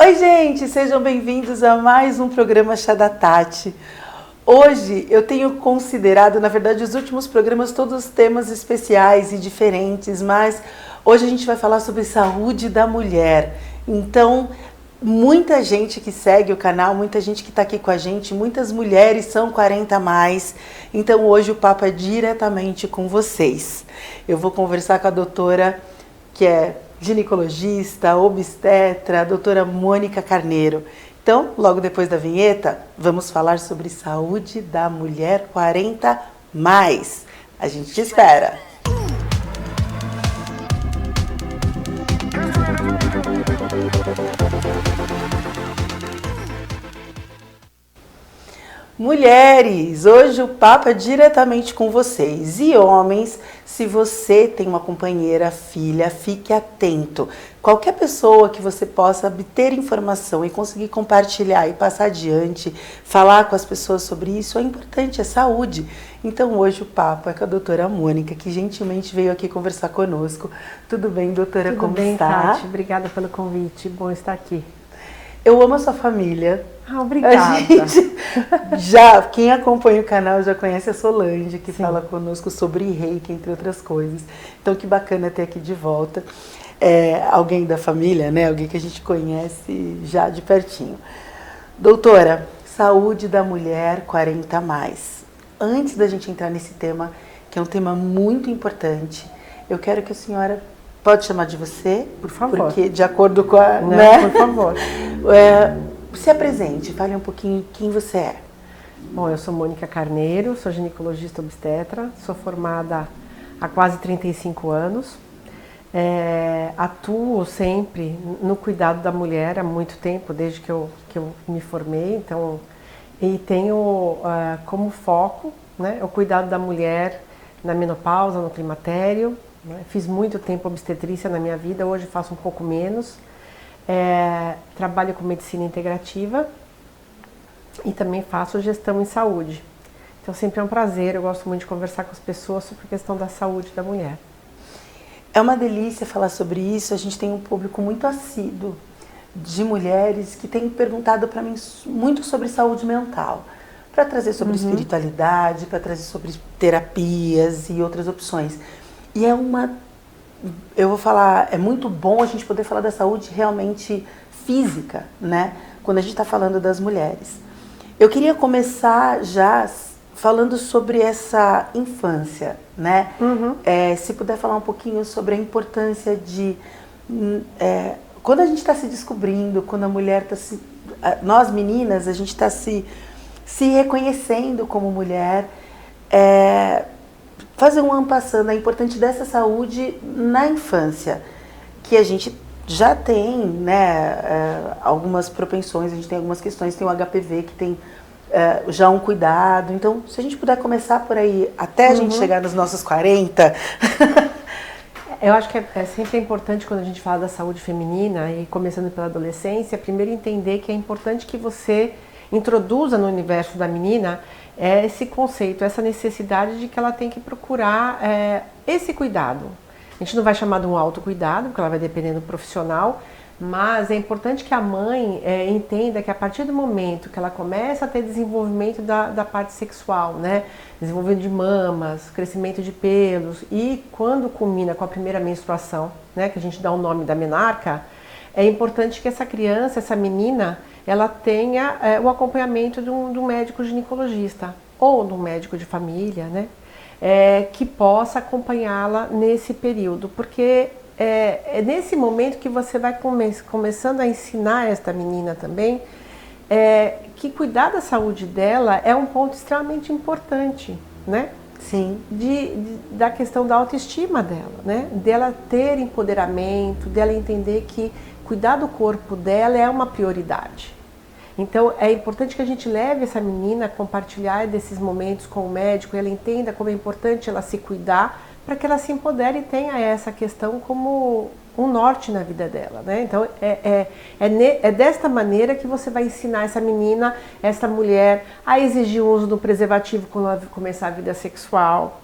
Oi, gente, sejam bem-vindos a mais um programa Chá da Tati. Hoje eu tenho considerado, na verdade, os últimos programas todos temas especiais e diferentes, mas hoje a gente vai falar sobre saúde da mulher. Então, muita gente que segue o canal, muita gente que está aqui com a gente, muitas mulheres são 40 a mais. Então, hoje o papo é diretamente com vocês. Eu vou conversar com a doutora, que é ginecologista, obstetra, a doutora Mônica Carneiro. Então, logo depois da vinheta, vamos falar sobre saúde da mulher 40 mais. A gente te espera. Mulheres, hoje o papo é diretamente com vocês. E homens, se você tem uma companheira, filha, fique atento. Qualquer pessoa que você possa obter informação e conseguir compartilhar e passar adiante, falar com as pessoas sobre isso, é importante, é saúde. Então hoje o papo é com a doutora Mônica, que gentilmente veio aqui conversar conosco. Tudo bem, doutora? Tudo como bem, está? Tati, obrigada pelo convite, bom estar aqui. Eu amo a sua família. Ah, obrigada. Quem acompanha o canal já conhece a Solange, que Sim. fala conosco sobre reiki, entre outras coisas. Então, que bacana ter aqui de volta alguém da família, né? Alguém que a gente conhece já de pertinho. Doutora, saúde da mulher 40 a mais. Antes da gente entrar nesse tema, que é um tema muito importante, eu quero que a senhora... Pode chamar de você? Por favor. Porque de acordo com a... Não, né? por favor. Se apresente, fale um pouquinho quem você é. Bom, eu sou Mônica Carneiro, sou ginecologista obstetra, sou formada há quase 35 anos. Atuo sempre no cuidado da mulher há muito tempo, desde que eu me formei. Então, e tenho como foco, né, o cuidado da mulher na menopausa, no climatério. Fiz muito tempo obstetrícia na minha vida, hoje faço um pouco menos. Trabalho com medicina integrativa e também faço gestão em saúde. Então sempre é um prazer, eu gosto muito de conversar com as pessoas sobre a questão da saúde da mulher. É uma delícia falar sobre isso, a gente tem um público muito assíduo de mulheres que têm perguntado para mim muito sobre saúde mental, para trazer sobre espiritualidade, para trazer sobre terapias e outras opções. E eu vou falar, é muito bom a gente poder falar da saúde realmente física, né? Quando a gente está falando das mulheres. Eu queria começar já falando sobre essa infância, né? Se puder falar um pouquinho sobre a importância de... quando a gente está se descobrindo, quando a mulher está se... Nós meninas, a gente está se reconhecendo como mulher... fazer um ampassando, é importante dessa saúde na infância, que a gente já tem, né, algumas propensões, a gente tem algumas questões, tem o HPV que tem já um cuidado. Então, se a gente puder começar por aí, até a gente chegar nos nossos 40... Eu acho que é sempre importante quando a gente fala da saúde feminina, e começando pela adolescência, primeiro entender que é importante que você introduza no universo da menina esse conceito, essa necessidade de que ela tem que procurar esse cuidado. A gente não vai chamar de um autocuidado, porque ela vai depender do profissional, mas é importante que a mãe entenda que a partir do momento que ela começa a ter desenvolvimento da parte sexual, né? Desenvolvimento de mamas, crescimento de pelos, e quando culmina com a primeira menstruação, né, que a gente dá o nome da menarca, é importante que essa criança, essa menina, ela tenha o acompanhamento de um médico ginecologista ou de um médico de família, né? Que possa acompanhá-la nesse período, porque é nesse momento que você vai começando a ensinar esta menina também que cuidar da saúde dela é um ponto extremamente importante, né? Sim. Da questão da autoestima dela, né? Dela ter empoderamento, dela entender que cuidar do corpo dela é uma prioridade. Então é importante que a gente leve essa menina a compartilhar desses momentos com o médico, e ela entenda como é importante ela se cuidar, para que ela se empodere e tenha essa questão como um norte na vida dela, né? Então é desta maneira que você vai ensinar essa menina, essa mulher, a exigir o uso do preservativo quando ela começar a vida sexual,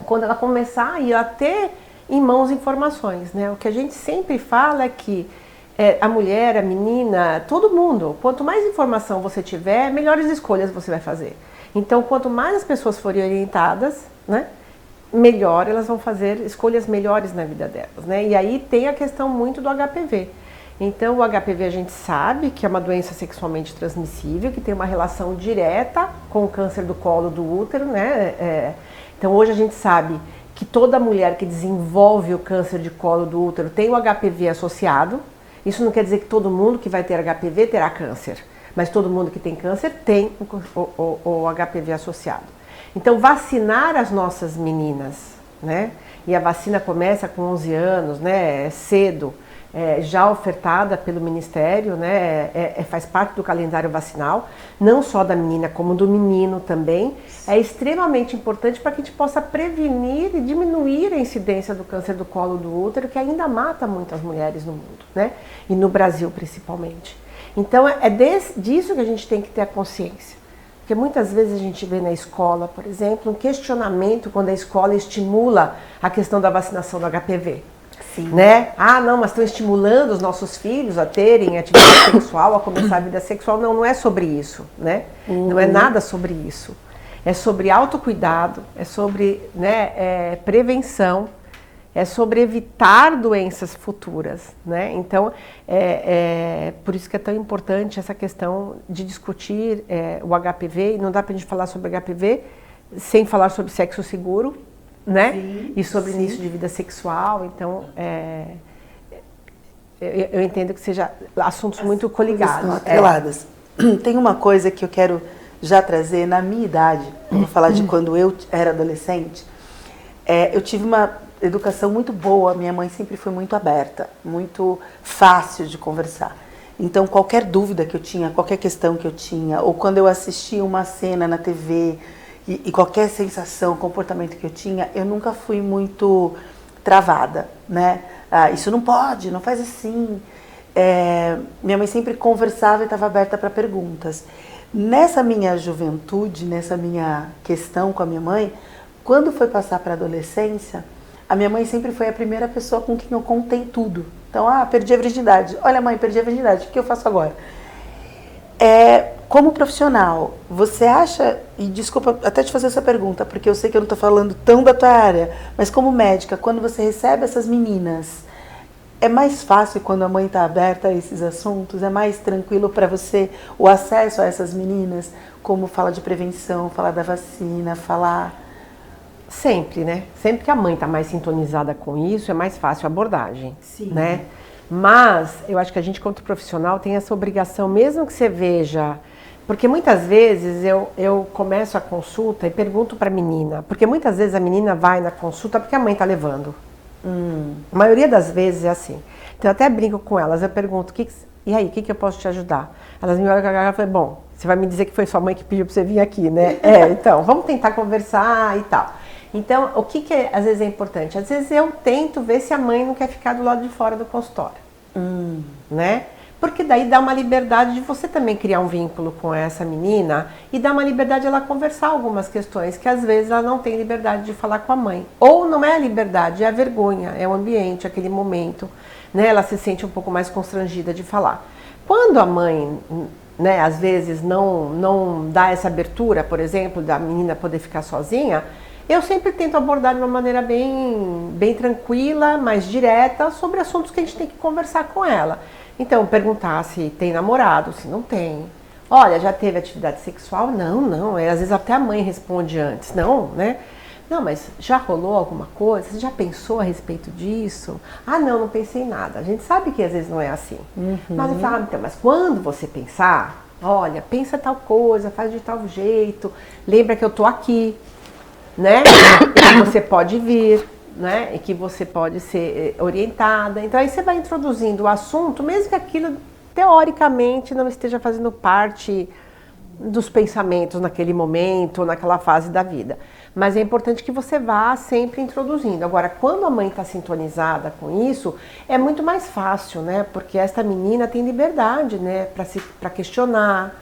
quando ela começar a ir a ter em mãos informações, né? O que a gente sempre fala é que a mulher, a menina, todo mundo, quanto mais informação você tiver, melhores escolhas você vai fazer. Então, quanto mais as pessoas forem orientadas, né, melhor elas vão fazer escolhas melhores na vida delas, né? E aí tem a questão muito do HPV. Então, o HPV a gente sabe que é uma doença sexualmente transmissível, que tem uma relação direta com o câncer do colo do útero, né? Então, hoje a gente sabe que toda mulher que desenvolve o câncer de colo do útero tem o HPV associado. Isso não quer dizer que todo mundo que vai ter HPV terá câncer, mas todo mundo que tem câncer tem o HPV associado. Então, vacinar as nossas meninas, né? E a vacina começa com 11 anos, né? Cedo. Já ofertada pelo Ministério, né, faz parte do calendário vacinal, não só da menina como do menino também, é extremamente importante para que a gente possa prevenir e diminuir a incidência do câncer do colo do útero, que ainda mata muitas mulheres no mundo, né, e no Brasil principalmente. Então disso que a gente tem que ter a consciência, porque muitas vezes a gente vê na escola, por exemplo, um questionamento quando a escola estimula a questão da vacinação do HPV. Sim. Né? Ah, não, mas estão estimulando os nossos filhos a terem atividade sexual, a começar a vida sexual. Não, não é sobre isso, né? Não é nada sobre isso. É sobre autocuidado, é sobre, né, prevenção, é sobre evitar doenças futuras, né? Então, por isso que é tão importante essa questão de discutir o HPV. E não dá pra gente falar sobre HPV sem falar sobre sexo seguro, né? Sim, e sobre início de vida sexual. Então, eu entendo que seja assuntos muito coligados. Atreladas. Tem uma coisa que eu quero já trazer na minha idade, eu vou falar de quando eu era adolescente. Eu tive uma educação muito boa, minha mãe sempre foi muito aberta, muito fácil de conversar. Então, qualquer dúvida que eu tinha, qualquer questão que eu tinha, ou quando eu assistia uma cena na TV, e qualquer sensação, comportamento que eu tinha, eu nunca fui muito travada, né? Isso não pode, não faz assim. Minha mãe sempre conversava e estava aberta para perguntas. Nessa minha juventude, nessa minha questão com a minha mãe, quando foi passar para a adolescência, a minha mãe sempre foi a primeira pessoa com quem eu contei tudo. Então, perdi a virgindade. Olha, mãe, perdi a virgindade, o que eu faço agora? Como profissional, você acha, e desculpa até te fazer essa pergunta, porque eu sei que eu não estou falando tão da tua área, mas como médica, quando você recebe essas meninas, é mais fácil quando a mãe está aberta a esses assuntos? É mais tranquilo para você o acesso a essas meninas? Como fala de prevenção, falar da vacina, falar... Sempre, né? Sempre que a mãe está mais sintonizada com isso, é mais fácil a abordagem. Sim. Né? Mas eu acho que a gente, quanto profissional, tem essa obrigação, mesmo que você veja... Porque muitas vezes eu começo a consulta e pergunto para a menina, porque muitas vezes a menina vai na consulta porque a mãe está levando. A maioria das vezes é assim. Então eu até brinco com elas, eu pergunto, e aí, o que eu posso te ajudar? Elas me olham com a cara e falam, bom, você vai me dizer que foi sua mãe que pediu para você vir aqui, né? Então, vamos tentar conversar e tal. Então, o que às vezes é importante? Às vezes eu tento ver se a mãe não quer ficar do lado de fora do consultório, né? Porque daí dá uma liberdade de você também criar um vínculo com essa menina e dá uma liberdade de ela conversar algumas questões que às vezes ela não tem liberdade de falar com a mãe. Ou não é a liberdade, é a vergonha, é o ambiente, aquele momento, né? Ela se sente um pouco mais constrangida de falar. Quando a mãe, né, às vezes não dá essa abertura, por exemplo, da menina poder ficar sozinha, eu sempre tento abordar de uma maneira bem tranquila, mais direta, sobre assuntos que a gente tem que conversar com ela. Então, perguntar se tem namorado, se não tem. Olha, já teve atividade sexual? Não. Às vezes até a mãe responde antes. Não, né? Não, mas já rolou alguma coisa? Você já pensou a respeito disso? Não pensei em nada. A gente sabe que às vezes não é assim. Mas eu falo, então, mas quando você pensar, olha, pensa tal coisa, faz de tal jeito, lembra que eu tô aqui, né? E que você pode vir. Né? E que você pode ser orientada. Então aí você vai introduzindo o assunto, mesmo que aquilo teoricamente não esteja fazendo parte dos pensamentos naquele momento ou naquela fase da vida. Mas é importante que você vá sempre introduzindo. Agora, quando a mãe está sintonizada com isso, é muito mais fácil, né? Porque esta menina tem liberdade, né? Para questionar,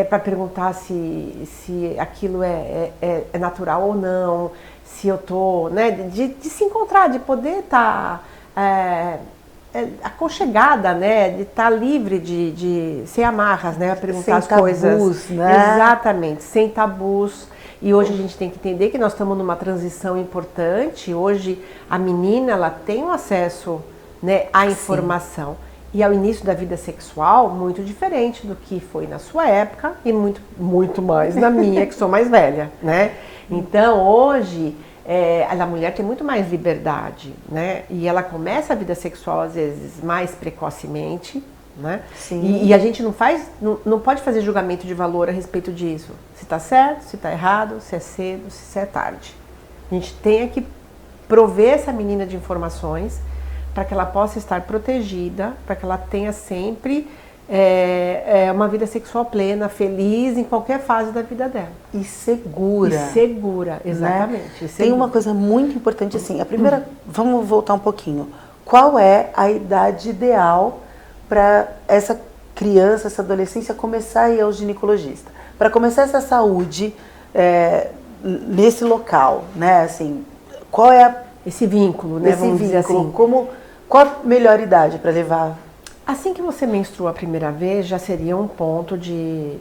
para perguntar se aquilo é natural ou não, se eu tô, né, de se encontrar, de poder estar aconchegada, né? De estar livre, sem amarras, né? A perguntar sem as coisas. Tabus, né? Exatamente, sem tabus. E hoje a gente tem que entender que nós estamos numa transição importante. Hoje a menina, ela tem um acesso, né, à informação. E ao início da vida sexual, muito diferente do que foi na sua época e muito, muito mais na minha, que sou mais velha, né? Então, hoje, a mulher tem muito mais liberdade, né? E ela começa a vida sexual, às vezes, mais precocemente, né? Sim. E a gente não pode fazer julgamento de valor a respeito disso. Se está certo, se está errado, se é cedo, se é tarde. A gente tem que prover essa menina de informações para que ela possa estar protegida, para que ela tenha sempre uma vida sexual plena, feliz em qualquer fase da vida dela. E segura. E segura, exatamente. Né? E segura. Tem uma coisa muito importante assim, a primeira, vamos voltar um pouquinho. Qual é a idade ideal para essa criança, essa adolescência começar a ir ao ginecologista? Para começar essa saúde nesse local, né? Assim, qual é esse vínculo, né? Vamos dizer assim. Qual a melhor idade para levar? Assim que você menstrua a primeira vez, já seria um ponto de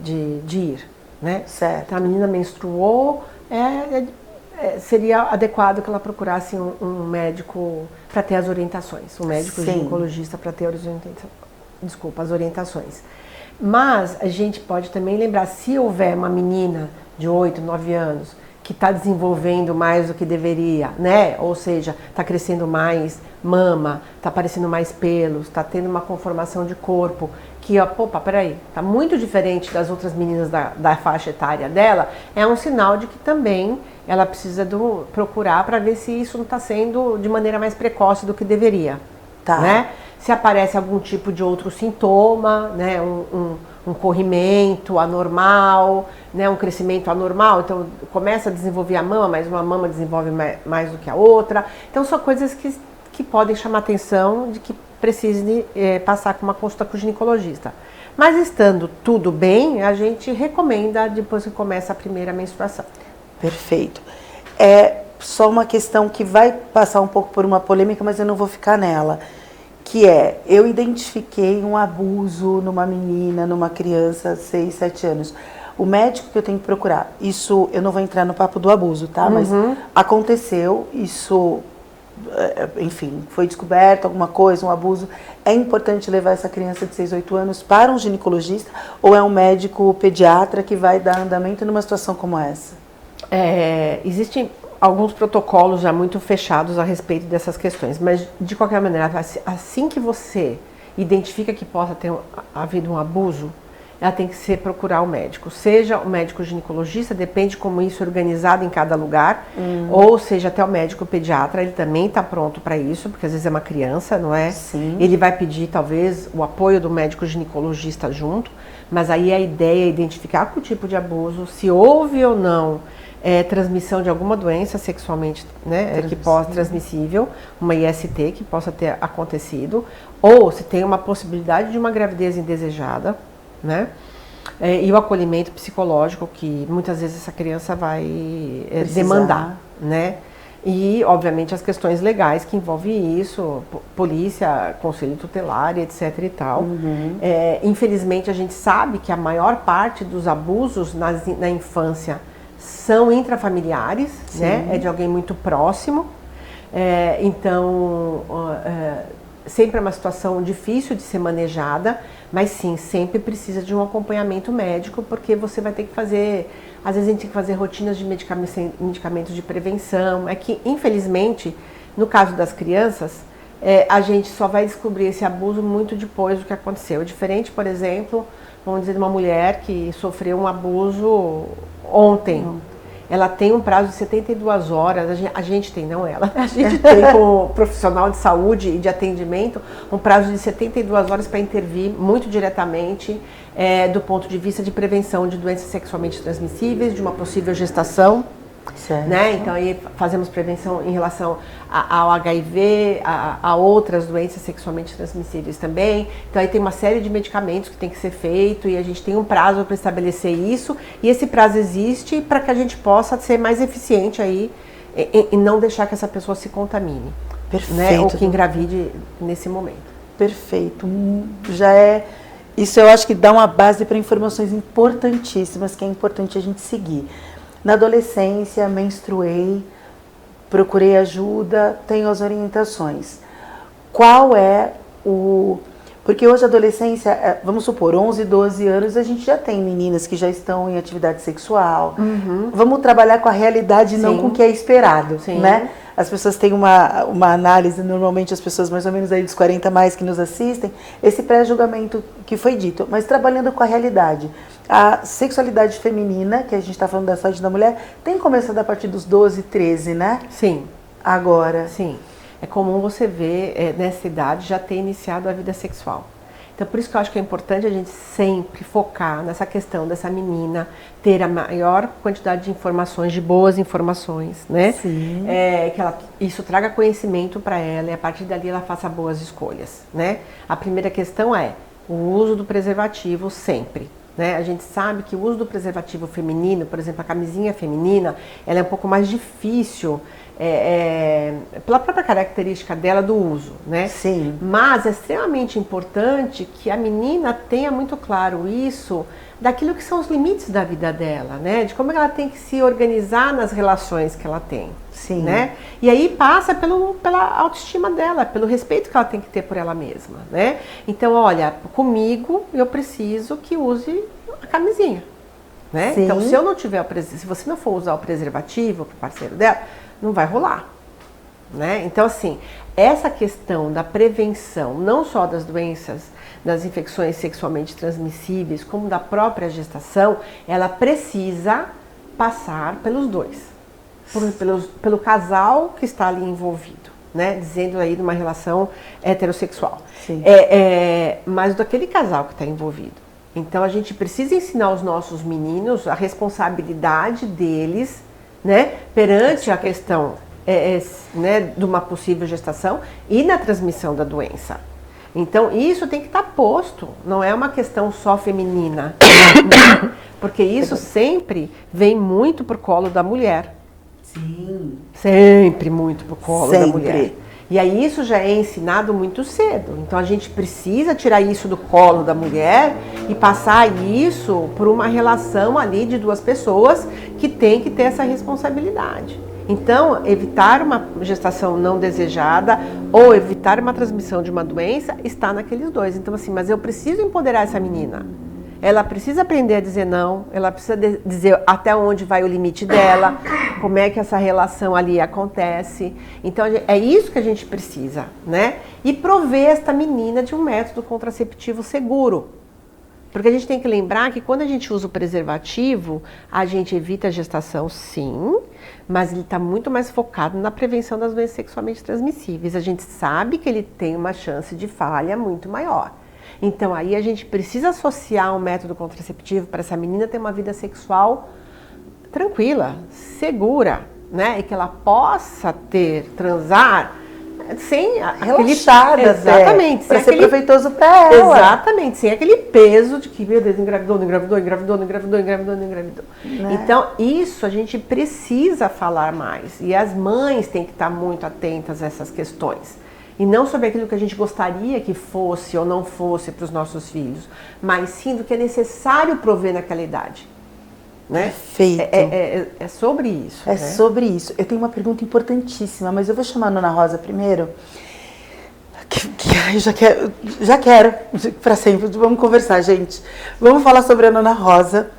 ir, né? Certo. Então, a menina menstruou, seria adequado que ela procurasse um médico para ter as orientações, um médico ginecologista para ter as orientações. Mas a gente pode também lembrar, se houver uma menina de 8, 9 anos que está desenvolvendo mais do que deveria, né? Ou seja, está crescendo mais mama, está aparecendo mais pelos, está tendo uma conformação de corpo que, opa, peraí, está muito diferente das outras meninas da faixa etária dela, é um sinal de que também ela precisa procurar para ver se isso não está sendo de maneira mais precoce do que deveria, né? Se aparece algum tipo de outro sintoma, né? Um corrimento anormal, né? Um crescimento anormal, então começa a desenvolver a mama, mas uma mama desenvolve mais do que a outra. Então são coisas que podem chamar atenção de que precise passar com uma consulta com o ginecologista. Mas estando tudo bem, a gente recomenda depois que começa a primeira menstruação. Perfeito. É só uma questão que vai passar um pouco por uma polêmica, mas eu não vou ficar nela. Que eu identifiquei um abuso numa menina, numa criança, 6, 7 anos. O médico que eu tenho que procurar, isso, eu não vou entrar no papo do abuso, tá? Mas aconteceu, isso, enfim, foi descoberto alguma coisa, um abuso. É importante levar essa criança de 6, 8 anos para um ginecologista ou é um médico pediatra que vai dar andamento numa situação como essa? Existem alguns protocolos já muito fechados a respeito dessas questões, mas de qualquer maneira, assim que você identifica que possa ter havido um abuso, ela tem que procurar o médico, seja o médico ginecologista, depende como isso é organizado em cada lugar, ou seja até o médico pediatra, ele também está pronto para isso, porque às vezes é uma criança, não é? Sim. Ele vai pedir talvez o apoio do médico ginecologista junto, mas aí a ideia é identificar qual tipo de abuso, se houve ou não transmissão de alguma doença sexualmente, né, que possa transmissível, uma IST que possa ter acontecido, ou se tem uma possibilidade de uma gravidez indesejada, né, e o acolhimento psicológico que muitas vezes essa criança vai demandar, né, e obviamente as questões legais que envolvem isso, polícia, conselho tutelar, etc e tal. Infelizmente a gente sabe que a maior parte dos abusos na infância são intrafamiliares, né? É de alguém muito próximo, então sempre é uma situação difícil de ser manejada, mas sim, sempre precisa de um acompanhamento médico, porque você vai ter que fazer, às vezes a gente tem que fazer rotinas de medicamentos de prevenção, é que infelizmente, no caso das crianças, a gente só vai descobrir esse abuso muito depois do que aconteceu, diferente, por exemplo, vamos dizer, de uma mulher que sofreu um abuso ontem. Ela tem um prazo de 72 horas, a gente tem, não ela, a gente tem como profissional de saúde e de atendimento um prazo de 72 horas para intervir muito diretamente do ponto de vista de prevenção de doenças sexualmente transmissíveis, de uma possível gestação. Né? Então aí fazemos prevenção em relação ao HIV, a outras doenças sexualmente transmissíveis também. Então aí tem uma série de medicamentos que tem que ser feito e a gente tem um prazo para estabelecer isso, e esse prazo existe para que a gente possa ser mais eficiente aí e não deixar que essa pessoa se contamine. Perfeito. Né? Ou que engravide nesse momento. Perfeito. Já é... Isso eu acho que dá uma base para informações importantíssimas, que é importante a gente seguir. Na adolescência, menstruei, procurei ajuda, tenho as orientações. Qual é o... Porque hoje a adolescência, vamos supor, 11, 12 anos, a gente já tem meninas que já estão em atividade sexual. Vamos trabalhar com a realidade, sim, não com o que é esperado, sim, né? As pessoas têm uma análise, normalmente as pessoas mais ou menos aí dos 40 mais que nos assistem, esse pré-julgamento que foi dito, mas trabalhando com a realidade. A sexualidade feminina, que a gente está falando da saúde da mulher, tem começado a partir dos 12, 13, né? Sim. Agora. Sim. É comum você ver, nessa idade, já ter iniciado a vida sexual. Então, por isso que eu acho que é importante a gente sempre focar nessa questão dessa menina ter a maior quantidade de informações, de boas informações, né? Sim. Isso traga conhecimento para ela e a partir dali ela faça boas escolhas, né? A primeira questão é o uso do preservativo sempre. Né? A gente sabe que o uso do preservativo feminino, por exemplo, a camisinha feminina, ela é um pouco mais difícil pela própria característica dela do uso, né? Sim. Mas é extremamente importante que a menina tenha muito claro isso, daquilo que são os limites da vida dela, né? De como ela tem que se organizar nas relações que ela tem. Sim. Né? E aí passa pela autoestima dela, pelo respeito que ela tem que ter por ela mesma, né? Então, olha, comigo eu preciso que use a camisinha, né? Sim. Então, se você não for usar o preservativo para o parceiro dela, não vai rolar, né? Então, assim, essa questão da prevenção, não só das doenças, das infecções sexualmente transmissíveis, como da própria gestação, ela precisa passar pelos dois. Pelo casal que está ali envolvido, né? Dizendo aí de uma relação heterossexual. Sim. Mas daquele casal que está envolvido. Então a gente precisa ensinar os nossos meninos a responsabilidade deles, né? Perante a questão né, de uma possível gestação e na transmissão da doença. Então isso tem que estar posto, não é uma questão só feminina, né? Porque isso sempre vem muito pro colo da mulher. Sim. Sempre muito pro colo Sempre. da mulher. E aí isso já é ensinado muito cedo. Então a gente precisa tirar isso do colo da mulher e passar isso por uma relação ali de duas pessoas que tem que ter essa responsabilidade. Então, evitar uma gestação não desejada ou evitar uma transmissão de uma doença está naqueles dois. Então assim, mas eu preciso empoderar essa menina. Ela precisa aprender a dizer não, ela precisa dizer até onde vai o limite dela, como é que essa relação ali acontece. Então é isso que a gente precisa, né? E prover esta menina de um método contraceptivo seguro. Porque a gente tem que lembrar que quando a gente usa o preservativo, a gente evita a gestação, sim, mas ele está muito mais focado na prevenção das doenças sexualmente transmissíveis. A gente sabe que ele tem uma chance de falha muito maior. Então aí a gente precisa associar um método contraceptivo para essa menina ter uma vida sexual tranquila, segura, né? E que ela possa transar sem relaxada, exatamente, para ser proveitoso para ela. Exatamente, sem aquele peso de que, meu Deus, engravidou. Né? Então, isso a gente precisa falar mais. E as mães têm que estar muito atentas a essas questões. E não sobre aquilo que a gente gostaria que fosse ou não fosse para os nossos filhos, mas sim do que é necessário prover naquela idade. Né? Perfeito. É sobre isso. É, né? Sobre isso. Eu tenho uma pergunta importantíssima, mas eu vou chamar a Ana Rosa primeiro. Eu já quero para sempre. Vamos conversar, gente. Vamos falar sobre a Ana Rosa.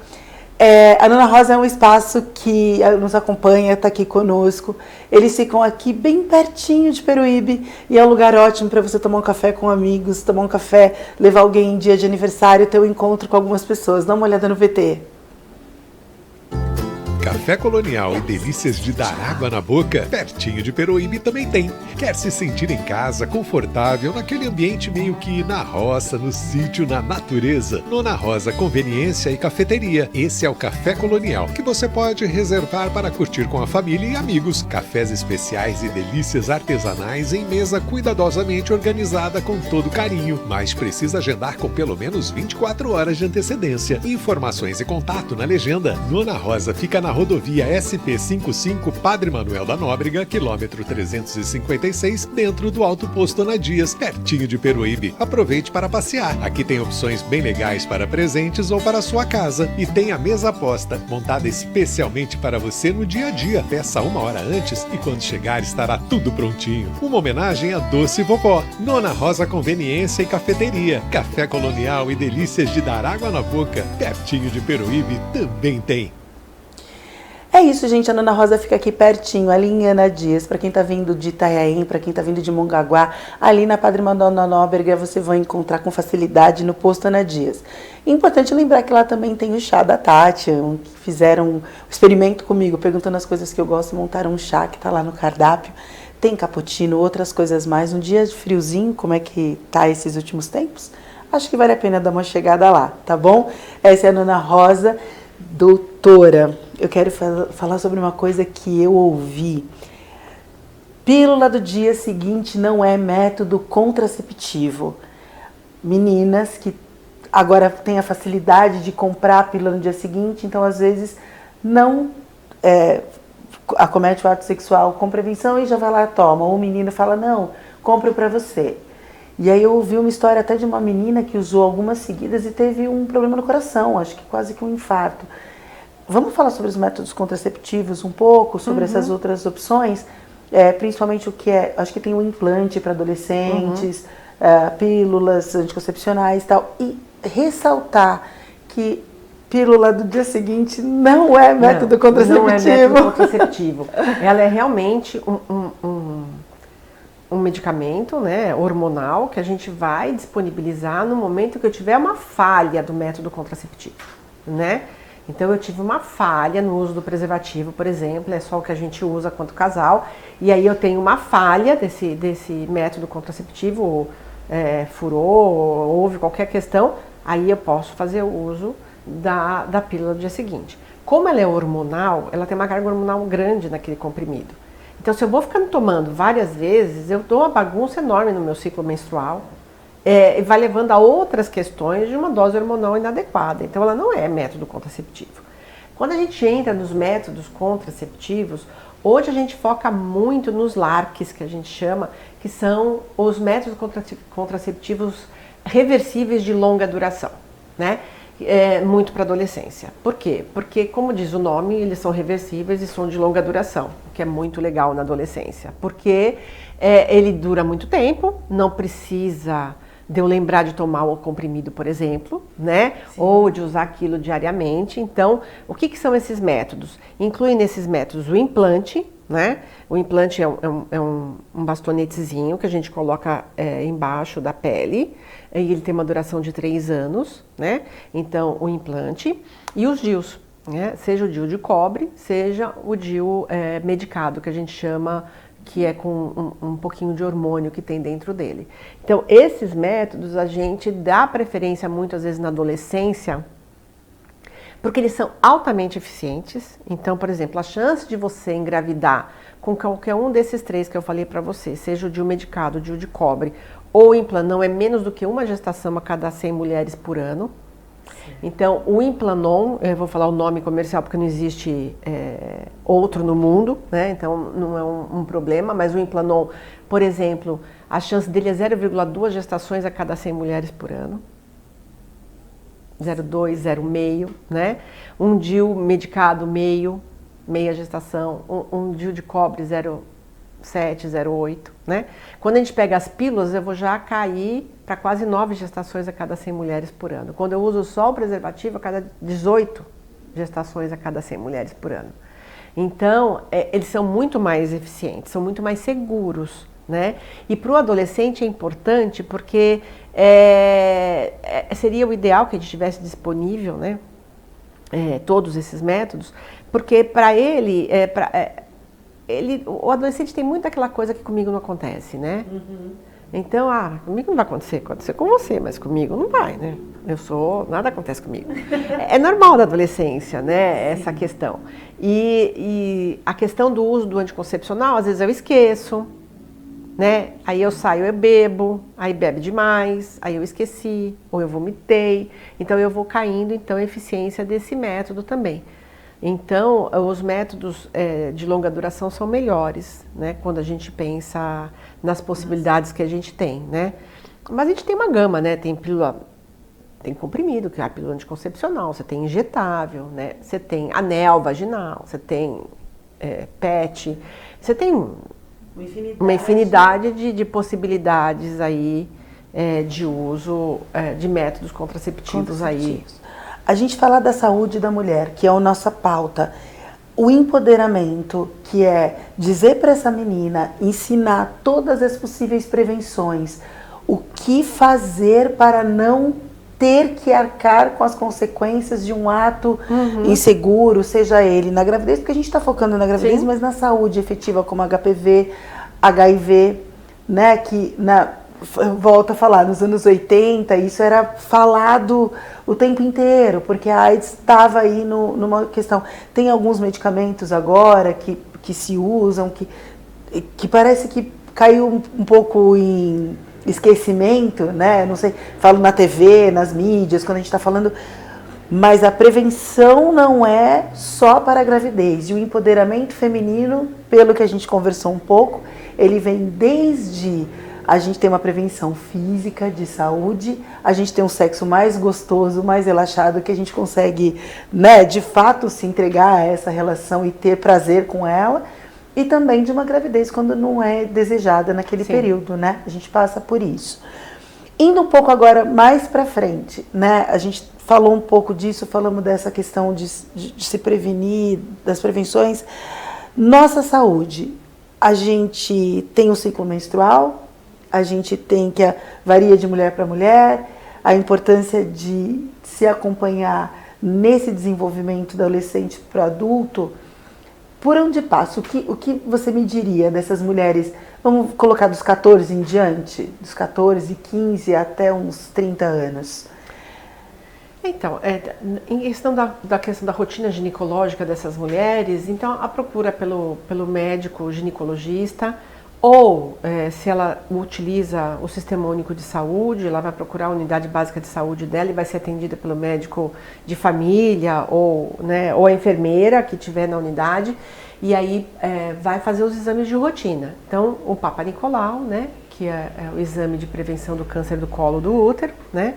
A Ana Rosa é um espaço que nos acompanha, está aqui conosco. Eles ficam aqui bem pertinho de Peruíbe e é um lugar ótimo para você tomar um café com amigos, tomar um café, levar alguém em dia de aniversário, ter um encontro com algumas pessoas. Dá uma olhada no VT. Café Colonial e delícias de dar água na boca, pertinho de Peruíbe também tem. Quer se sentir em casa, confortável, naquele ambiente meio que na roça, no sítio, na natureza? Nona Rosa Conveniência e Cafeteria. Esse é o Café Colonial, que você pode reservar para curtir com a família e amigos. Cafés especiais e delícias artesanais em mesa cuidadosamente organizada com todo carinho, mas precisa agendar com pelo menos 24 horas de antecedência. Informações e contato na legenda. Nona Rosa fica na rodovia SP55 Padre Manuel da Nóbrega, quilômetro 356, dentro do Alto Posto Anadias, pertinho de Peruíbe. Aproveite para passear. Aqui tem opções bem legais para presentes ou para a sua casa. E tem a mesa aposta, montada especialmente para você no dia a dia. Peça 1 hora antes e quando chegar estará tudo prontinho. Uma homenagem a Doce Vovó. Nona Rosa Conveniência e Cafeteria. Café colonial e delícias de dar água na boca. Pertinho de Peruíbe também tem. É isso, gente. A Nona Rosa fica aqui pertinho, ali em Anadias. Para quem tá vindo de Itanhaém, para quem tá vindo de Mongaguá, ali na Padre Manuel da Nóbrega, você vai encontrar com facilidade no posto Anadias. Importante lembrar que lá também tem o chá da Tati, que fizeram um experimento comigo, perguntando as coisas que eu gosto, montaram um chá que tá lá no cardápio. Tem cappuccino, outras coisas mais. Um dia de friozinho, como é que tá esses últimos tempos? Acho que vale a pena dar uma chegada lá, tá bom? Essa é a Nona Rosa, doutora. Eu quero falar sobre uma coisa que eu ouvi. Pílula do dia seguinte não é método contraceptivo. Meninas que agora têm a facilidade de comprar a pílula no dia seguinte, então às vezes não acomete o ato sexual com prevenção e já vai lá e toma. Ou o menino fala, não, compro para você. E aí eu ouvi uma história até de uma menina que usou algumas seguidas e teve um problema no coração, acho que quase que um infarto. Vamos falar sobre os métodos contraceptivos um pouco, sobre essas outras opções, principalmente o que acho que tem o implante para adolescentes, pílulas anticoncepcionais e tal, e ressaltar que pílula do dia seguinte não é método contraceptivo. Não é método contraceptivo. Ela é realmente um medicamento, né, hormonal, que a gente vai disponibilizar no momento que eu tiver uma falha do método contraceptivo, né? Então eu tive uma falha no uso do preservativo, por exemplo, é só o que a gente usa quanto casal, e aí eu tenho uma falha desse método contraceptivo, furou, houve qualquer questão, aí eu posso fazer o uso da pílula do dia seguinte. Como ela é hormonal, ela tem uma carga hormonal grande naquele comprimido. Então se eu vou ficando tomando várias vezes, eu dou uma bagunça enorme no meu ciclo menstrual, e vai levando a outras questões de uma dose hormonal inadequada. Então ela não é método contraceptivo. Quando a gente entra nos métodos contraceptivos, hoje a gente foca muito nos LARCs, que a gente chama, que são os métodos contraceptivos reversíveis de longa duração, né? Muito para adolescência. Por quê? Porque, como diz o nome, eles são reversíveis e são de longa duração, o que é muito legal na adolescência. Porque ele dura muito tempo, não precisa de eu lembrar de tomar o comprimido, por exemplo, né? Sim. Ou de usar aquilo diariamente. Então, o que são esses métodos? Incluem nesses métodos o implante, né? O implante é um bastonetezinho que a gente coloca embaixo da pele, e ele tem uma duração de 3 anos, né? Então, o implante e os DIUs, né? Seja o DIU de cobre, seja o DIU medicado, que a gente chama, que é com um pouquinho de hormônio que tem dentro dele. Então, esses métodos a gente dá preferência muitas vezes na adolescência, porque eles são altamente eficientes. Então, por exemplo, a chance de você engravidar com qualquer um desses 3 que eu falei para você, seja o DIU medicado, o DIU de cobre ou o implante, não é menos do que uma gestação a cada 100 mulheres por ano. Então, o Implanon, eu vou falar o nome comercial porque não existe outro no mundo, né? Então não é um problema, mas o Implanon, por exemplo, a chance dele é 0,2 gestações a cada 100 mulheres por ano. 0,2, 0,5, né? Um DIU medicado meia gestação, um DIU de cobre 0,7, 0,8, né? Quando a gente pega as pílulas, eu vou já cair para quase 9 gestações a cada 100 mulheres por ano. Quando eu uso só o preservativo, a cada 18 gestações a cada 100 mulheres por ano. Então, eles são muito mais eficientes, são muito mais seguros, né? E para o adolescente é importante porque seria o ideal que a gente tivesse disponível, né? Todos esses métodos, porque para ele, o adolescente tem muito aquela coisa que comigo não acontece, né? Uhum. Então, comigo não vai acontecer com você, mas comigo não vai, né? Nada acontece comigo. É normal da adolescência, né, essa questão. E a questão do uso do anticoncepcional, às vezes eu esqueço, né? Aí eu saio, eu bebo, aí bebe demais, aí eu esqueci, ou eu vomitei. Então eu vou caindo, então, a eficiência desse método também. Então, os métodos de longa duração são melhores, né? Quando a gente pensa nas possibilidades que a gente tem, né? Mas a gente tem uma gama, né? Tem pílula, tem comprimido, que é a pílula anticoncepcional, você tem injetável, né? Você tem anel vaginal, você tem PET, você tem uma infinidade de possibilidades aí de uso de métodos contraceptivos aí. A gente fala da saúde da mulher, que é a nossa pauta. O empoderamento, que é dizer para essa menina, ensinar todas as possíveis prevenções, o que fazer para não ter que arcar com as consequências de um ato inseguro, seja ele na gravidez, porque a gente está focando na gravidez, mas na saúde efetiva, como HPV, HIV, né, que volto a falar, nos anos 80, isso era falado o tempo inteiro, porque a AIDS estava aí numa questão. Tem alguns medicamentos agora que se usam, que parece que caiu um pouco em esquecimento, né? Não sei, falo na TV, nas mídias, quando a gente está falando, mas a prevenção não é só para a gravidez. E o empoderamento feminino, pelo que a gente conversou um pouco, ele vem desde a gente ter uma prevenção física, de saúde, a gente ter um sexo mais gostoso, mais relaxado, que a gente consegue, né, de fato se entregar a essa relação e ter prazer com ela, e também de uma gravidez quando não é desejada naquele período, né? A gente passa por isso. Indo um pouco agora mais para frente, né? A gente falou um pouco disso, falamos dessa questão de se prevenir, das prevenções. Nossa saúde, a gente tem o ciclo menstrual, a gente tem que varia de mulher para mulher, a importância de se acompanhar nesse desenvolvimento do adolescente para o adulto. Por onde passa? O que você me diria dessas mulheres? Vamos colocar dos 14 em diante, dos 14, 15 até uns 30 anos. Então, em questão da questão da rotina ginecológica dessas mulheres, então a procura pelo médico ginecologista, ou se ela utiliza o Sistema Único de Saúde, ela vai procurar a unidade básica de saúde dela e vai ser atendida pelo médico de família ou a enfermeira que estiver na unidade, e aí vai fazer os exames de rotina. Então, o Papa Nicolau, né, que é o exame de prevenção do câncer do colo do útero, né,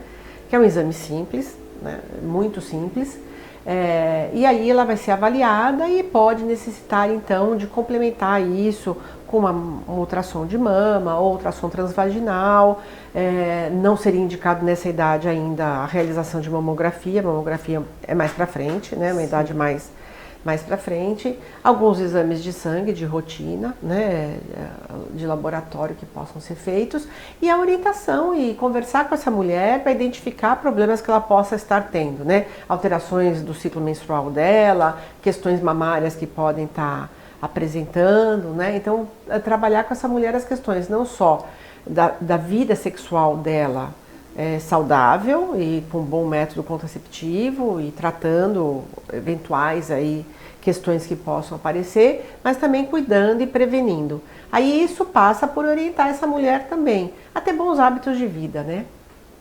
que é um exame simples, né, muito simples. E aí ela vai ser avaliada e pode necessitar então de complementar isso com uma ultrassom de mama ou ultrassom transvaginal. Não seria indicado nessa idade ainda a realização de mamografia. A mamografia é mais para frente, né, uma idade mais para frente. Alguns exames de sangue de rotina, né, de laboratório que possam ser feitos, e a orientação e conversar com essa mulher para identificar problemas que ela possa estar tendo, né, alterações do ciclo menstrual dela, questões mamárias que podem estar apresentando, né. Então, trabalhar com essa mulher as questões não só da vida sexual dela saudável e com um bom método contraceptivo e tratando eventuais aí questões que possam aparecer, mas também cuidando e prevenindo. Aí isso passa por orientar essa mulher também a ter bons hábitos de vida, né?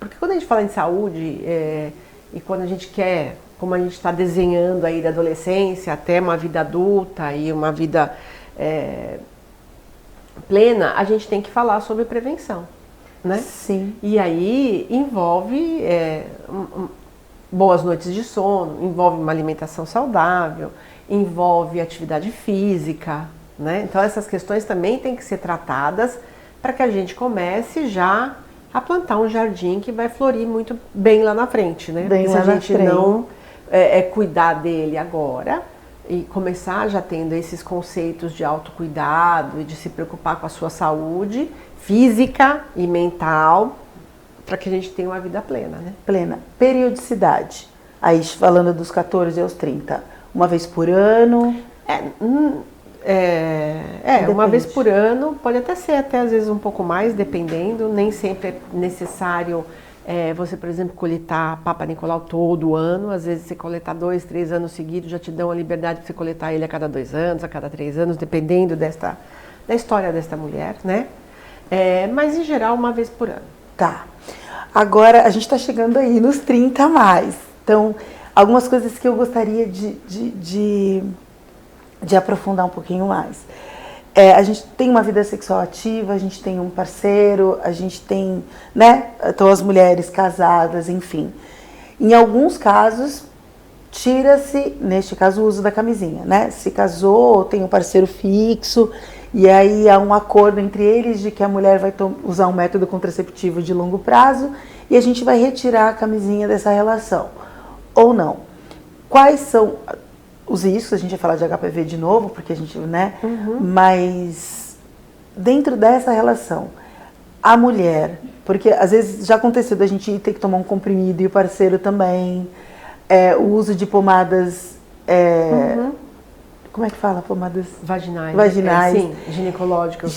Porque quando a gente fala em saúde e quando a gente quer, como a gente está desenhando aí da adolescência até uma vida adulta e uma vida plena, a gente tem que falar sobre prevenção, né? Sim. E aí envolve boas noites de sono, envolve uma alimentação saudável, envolve atividade física, né? Então essas questões também têm que ser tratadas para que a gente comece já a plantar um jardim que vai florir muito bem lá na frente, né? Porque se a gente não cuidar dele agora e começar já tendo esses conceitos de autocuidado e de se preocupar com a sua saúde física e mental, para que a gente tenha uma vida plena, né? Plena. Periodicidade. Aí falando dos 14 aos 30, uma vez por ano? Uma vez por ano, pode até ser até às vezes um pouco mais, dependendo, nem sempre é necessário você, por exemplo, coletar Papa Nicolau todo ano. Às vezes você coletar 2, 3 anos seguidos, já te dão a liberdade de você coletar ele a cada 2 anos, a cada 3 anos, dependendo da história desta mulher, né? Mas em geral, uma vez por ano. Tá. Agora, a gente está chegando aí nos 30 a mais. Então, algumas coisas que eu gostaria de aprofundar um pouquinho mais. A gente tem uma vida sexual ativa, a gente tem um parceiro, a gente tem, né? Então as mulheres casadas, enfim. Em alguns casos, tira-se, neste caso, o uso da camisinha, né? Se casou, tem um parceiro fixo, e aí há um acordo entre eles de que a mulher vai usar um método contraceptivo de longo prazo e a gente vai retirar a camisinha dessa relação. Ou não. Quais são os riscos? A gente vai falar de HPV de novo, porque a gente, né? Mas dentro dessa relação, a mulher, porque às vezes já aconteceu da gente ter que tomar um comprimido e o parceiro também, o uso de pomadas, como é que fala? Pomadas vaginais. Sim, ginecológicas.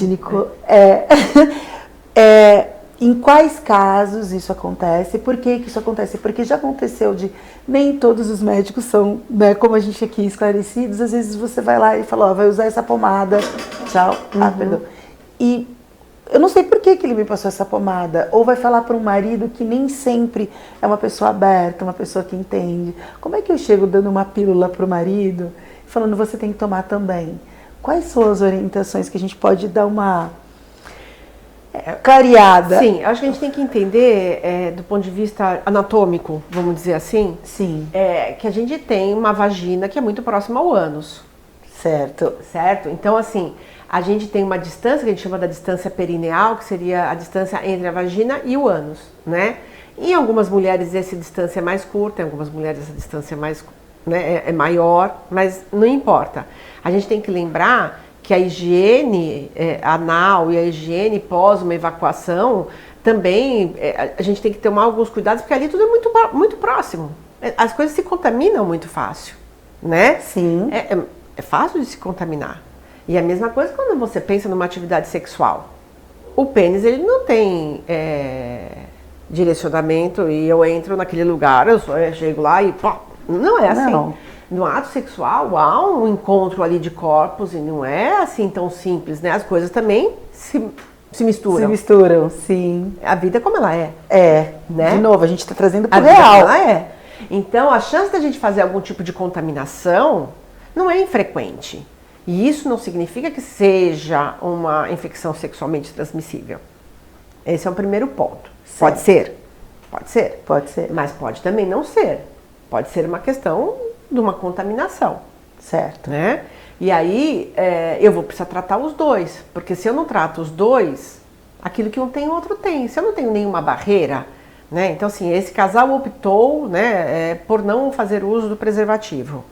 Em quais casos isso acontece? Por que isso acontece? Porque já aconteceu de nem todos os médicos são, né, como a gente aqui, esclarecidos. Às vezes você vai lá e fala, ó, vai usar essa pomada, tchau, perdão. E eu não sei por que ele me passou essa pomada. Ou vai falar para um marido que nem sempre é uma pessoa aberta, uma pessoa que entende. Como é que eu chego dando uma pílula para o marido, falando, você tem que tomar também? Quais são as orientações que a gente pode dar uma clareada? Sim, eu acho que a gente tem que entender, do ponto de vista anatômico, vamos dizer assim, Sim. Que a gente tem uma vagina que é muito próxima ao ânus. Certo. Certo? Então, assim, a gente tem uma distância que a gente chama da distância perineal, que seria a distância entre a vagina e o ânus, né? Em algumas mulheres essa distância é mais curta, em algumas mulheres essa distância é maior, mas não importa. A gente tem que lembrar que a higiene anal e a higiene pós uma evacuação também, a gente tem que tomar alguns cuidados, porque ali tudo é muito, muito próximo. As coisas se contaminam muito fácil, né? Sim. É fácil de se contaminar. E a mesma coisa quando você pensa numa atividade sexual. O pênis, ele não tem direcionamento e eu entro naquele lugar, eu chego lá e pô, não é assim. Não. No ato sexual há um encontro ali de corpos e não é assim tão simples, né? As coisas também se misturam. Se misturam, sim. A vida é como ela é. Né? De novo, a gente está trazendo para o real. real. Ela é. Então, a chance da gente fazer algum tipo de contaminação não é infrequente. E isso não significa que seja uma infecção sexualmente transmissível. Esse é o primeiro ponto. Certo. Pode ser. Pode ser. Pode ser. Mas pode também não ser. Pode ser uma questão de uma contaminação. Certo. Né? E aí, eu vou precisar tratar os dois. Porque se eu não trato os dois, aquilo que um tem, o outro tem. Se eu não tenho nenhuma barreira, né? Então, assim, esse casal optou, né, por não fazer uso do preservativo.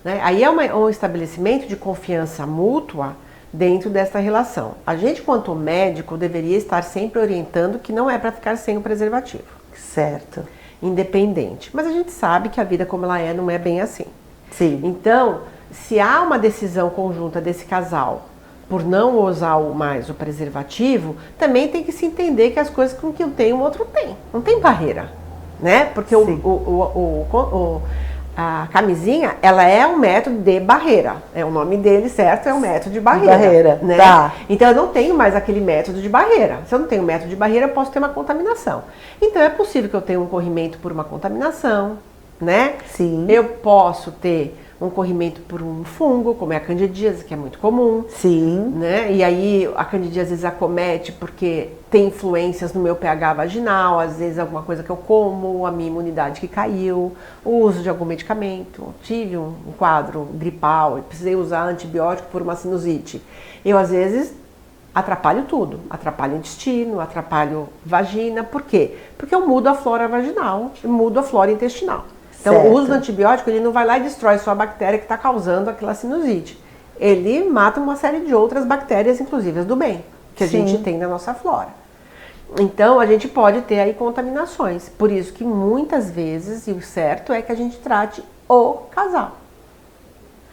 Né? Aí é um estabelecimento de confiança mútua dentro dessa relação. A gente, quanto médico, deveria estar sempre orientando que não é para ficar sem o preservativo. Certo. Independente. Mas a gente sabe que a vida como ela é não é bem assim. Sim. Então, se há uma decisão conjunta desse casal por não usar mais o preservativo, também tem que se entender que as coisas com que um tem, o outro tem. Não tem barreira, né? Porque a camisinha, ela é um método de barreira. É o nome dele, certo? É um método de barreira. Né? Tá. Então, eu não tenho mais aquele método de barreira. Se eu não tenho método de barreira, eu posso ter uma contaminação. Então, é possível que eu tenha um corrimento por uma contaminação, né? Sim. Eu posso ter um corrimento por um fungo, como é a candidíase, que é muito comum. Sim. Né? E aí a candidíase às vezes acomete porque tem influências no meu pH vaginal, às vezes alguma coisa que eu como, a minha imunidade que caiu, o uso de algum medicamento. Tive um quadro gripal e precisei usar antibiótico por uma sinusite. Eu às vezes atrapalho tudo, atrapalho o intestino, atrapalho vagina. Por quê? Porque eu mudo a flora vaginal, mudo a flora intestinal. Então, certo. O uso do antibiótico, ele não vai lá e destrói só a bactéria que está causando aquela sinusite. Ele mata uma série de outras bactérias, inclusive as do bem, que a gente tem na nossa flora. Então, a gente pode ter aí contaminações. Por isso que muitas vezes, e o certo é que a gente trate o casal.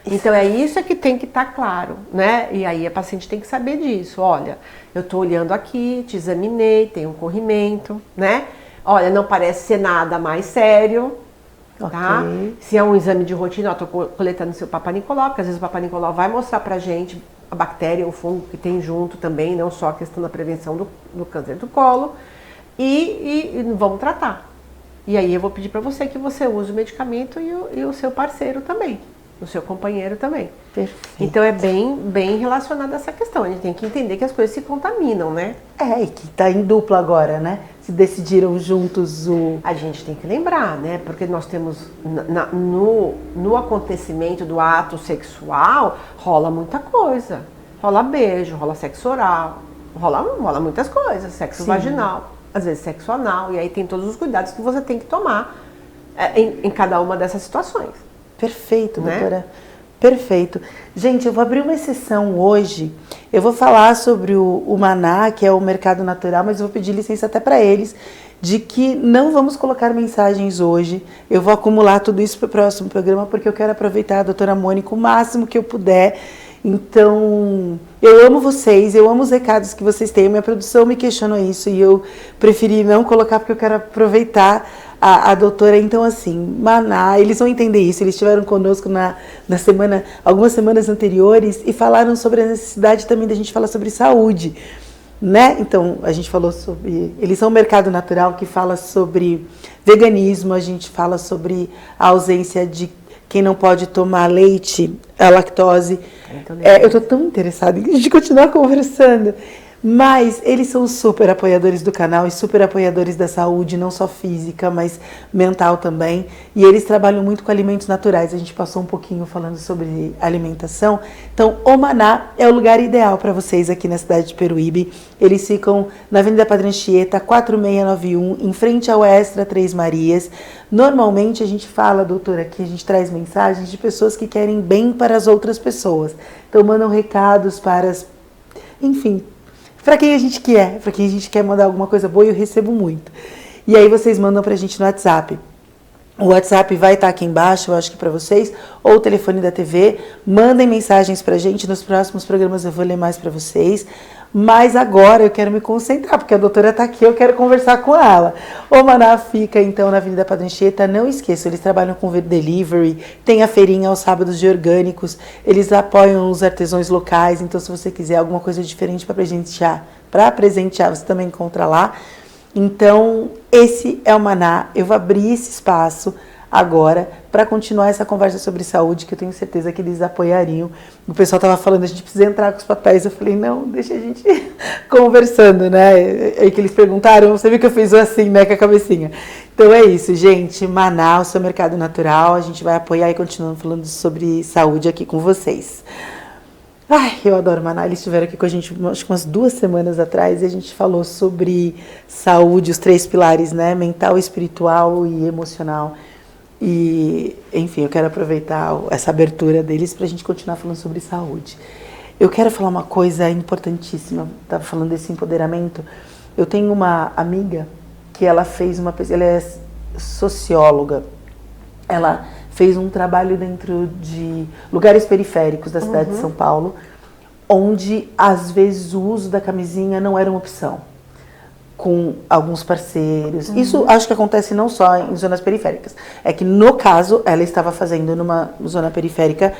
Então, é isso que tem que estar claro, né? E aí a paciente tem que saber disso. Olha, eu estou olhando aqui, te examinei, tem um corrimento, né? Olha, não parece ser nada mais sério. Tá? Okay. Se é um exame de rotina, eu estou coletando seu Papa Nicolau, porque às vezes o Papa Nicolau vai mostrar pra gente a bactéria, o fungo que tem junto também, não só a questão da prevenção do câncer do colo, e vamos tratar. E aí eu vou pedir para você que você use o medicamento e o seu parceiro também, o seu companheiro também. Perfeito. Então é bem relacionado a essa questão. A gente tem que entender que as coisas se contaminam, né? E que tá em dupla agora, né? Se decidiram juntos A gente tem que lembrar, né? Porque nós temos, no acontecimento do ato sexual, rola muita coisa. Rola beijo, rola sexo oral, rola muitas coisas. Sexo vaginal, às vezes sexo anal. E aí tem todos os cuidados que você tem que tomar em cada uma dessas situações. Perfeito, né? doutora. Perfeito. Gente, eu vou abrir uma exceção hoje. Eu vou falar sobre o Maná, que é o mercado natural, mas eu vou pedir licença até para eles, de que não vamos colocar mensagens hoje. Eu vou acumular tudo isso para o próximo programa, porque eu quero aproveitar a doutora Mônica o máximo que eu puder. Então, eu amo vocês, eu amo os recados que vocês têm. Minha produção me questionou isso e eu preferi não colocar porque eu quero aproveitar a doutora. Então, assim, Maná, eles vão entender isso. Eles estiveram conosco algumas semanas anteriores e falaram sobre a necessidade também da gente falar sobre saúde, né? Então, a gente falou sobre... Eles são um mercado natural que fala sobre veganismo, a gente fala sobre a ausência de quem não pode tomar leite, a lactose. Eu estou tão interessada em a gente continuar conversando. Mas eles são super apoiadores do canal e super apoiadores da saúde, não só física, mas mental também. E eles trabalham muito com alimentos naturais. A gente passou um pouquinho falando sobre alimentação. Então, o Maná é o lugar ideal para vocês aqui na cidade de Peruíbe. Eles ficam na Avenida Padre Anchieta, 4691, em frente ao Extra Três Marias. Normalmente a gente fala, doutora, aqui a gente traz mensagens de pessoas que querem bem para as outras pessoas. Então, mandam recados enfim, para quem a gente quer, para quem a gente quer mandar alguma coisa boa, eu recebo muito. E aí vocês mandam pra gente no WhatsApp. O WhatsApp vai estar aqui embaixo, eu acho que para vocês, ou o telefone da TV. Mandem mensagens pra gente, nos próximos programas eu vou ler mais para vocês. Mas agora eu quero me concentrar, porque a doutora está aqui, eu quero conversar com ela. O Maná fica, então, na Avenida Padre Anchieta. Não esqueçam, eles trabalham com delivery, tem a feirinha aos sábados de orgânicos, eles apoiam os artesãos locais, então se você quiser alguma coisa diferente para presentear, você também encontra lá. Então, esse é o Maná. Eu vou abrir esse espaço agora para continuar essa conversa sobre saúde, que eu tenho certeza que eles apoiariam. O pessoal estava falando, a gente precisa entrar com os papéis. Eu falei, não, deixa a gente conversando, né? Aí que eles perguntaram, você viu que eu fiz assim, né, com a cabecinha. Então é isso, gente. Maná, o seu mercado natural, a gente vai apoiar e continuando falando sobre saúde aqui com vocês. Ai, eu adoro Maná, eles estiveram aqui com a gente, acho que umas 2 semanas atrás, e a gente falou sobre saúde, os 3 pilares, né? Mental, espiritual e emocional. E, enfim, eu quero aproveitar essa abertura deles para a gente continuar falando sobre saúde. Eu quero falar uma coisa importantíssima, estava falando desse empoderamento. Eu tenho uma amiga que ela fez uma pesquisa, ela é socióloga, ela fez um trabalho dentro de lugares periféricos da cidade de São Paulo, onde às vezes o uso da camisinha não era uma opção, com alguns parceiros. Isso acho que acontece não só em zonas periféricas. É que, no caso, ela estava fazendo numa zona periférica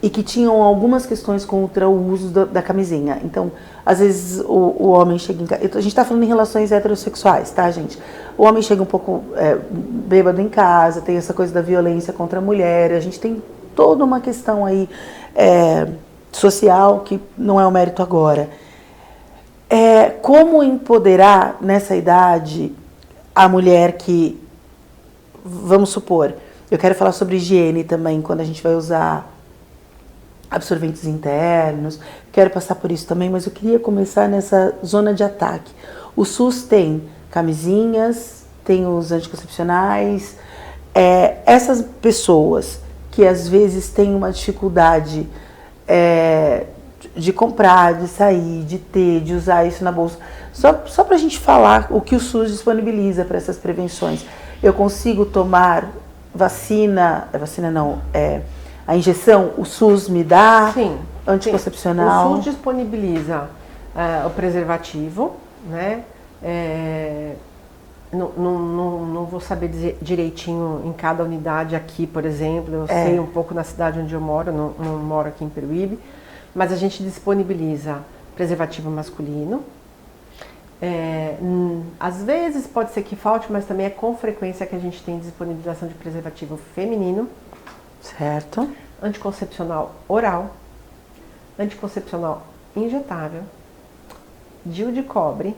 e que tinham algumas questões contra o uso da camisinha. Então, às vezes, o homem chega em casa... A gente está falando em relações heterossexuais, tá, gente? O homem chega um pouco bêbado em casa, tem essa coisa da violência contra a mulher. A gente tem toda uma questão aí social que não é o mérito agora. Como empoderar nessa idade a mulher que, vamos supor, eu quero falar sobre higiene também, quando a gente vai usar absorventes internos, quero passar por isso também, mas eu queria começar nessa zona de ataque. O SUS tem camisinhas, tem os anticoncepcionais, essas pessoas que às vezes têm uma dificuldade de comprar, de sair, de ter, de usar isso na bolsa. Só para a gente falar o que o SUS disponibiliza para essas prevenções. Eu consigo tomar a injeção, o SUS me dá? Sim. Anticoncepcional? O SUS disponibiliza o preservativo, né? Não vou saber dizer direitinho em cada unidade aqui, por exemplo. Eu sei um pouco na cidade onde eu moro, não moro aqui em Peruíbe. Mas a gente disponibiliza preservativo masculino, Às vezes pode ser que falte, mas também é com frequência que a gente tem disponibilização de preservativo feminino. Certo. Anticoncepcional oral, anticoncepcional injetável, DIU de cobre.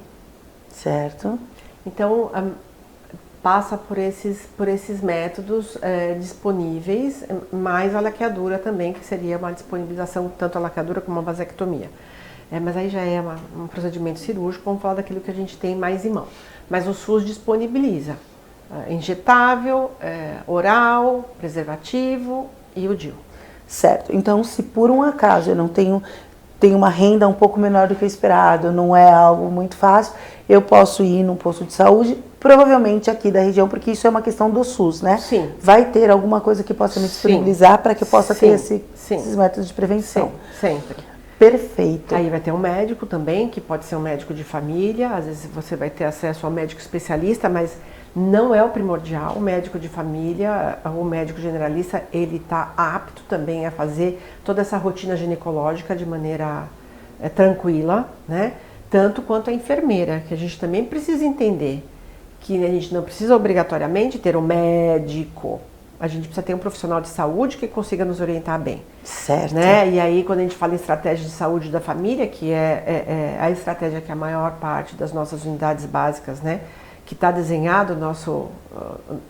Certo. Então, passa por esses métodos disponíveis, mais a laqueadura também, que seria uma disponibilização tanto a laqueadura como a vasectomia. Mas aí já é um procedimento cirúrgico, vamos falar daquilo que a gente tem mais em mão. Mas o SUS disponibiliza injetável, oral, preservativo e o DIU. Certo. Então, se por um acaso eu não tenho uma renda um pouco menor do que o esperado, não é algo muito fácil, eu posso ir num posto de saúde, provavelmente aqui da região, porque isso é uma questão do SUS, né? Sim. Vai ter alguma coisa que possa me disponibilizar para que eu possa ter esses métodos de prevenção. Sim, sempre. Perfeito. Aí vai ter um médico também, que pode ser um médico de família, às vezes você vai ter acesso ao médico especialista, mas não é o primordial. O médico de família, o médico generalista, ele está apto também a fazer toda essa rotina ginecológica de maneira tranquila, né? Tanto quanto a enfermeira, que a gente também precisa entender que a gente não precisa obrigatoriamente ter um médico. A gente precisa ter um profissional de saúde que consiga nos orientar bem. Certo. Né? E aí, quando a gente fala em estratégia de saúde da família, que é a estratégia que a maior parte das nossas unidades básicas, né, que está desenhado o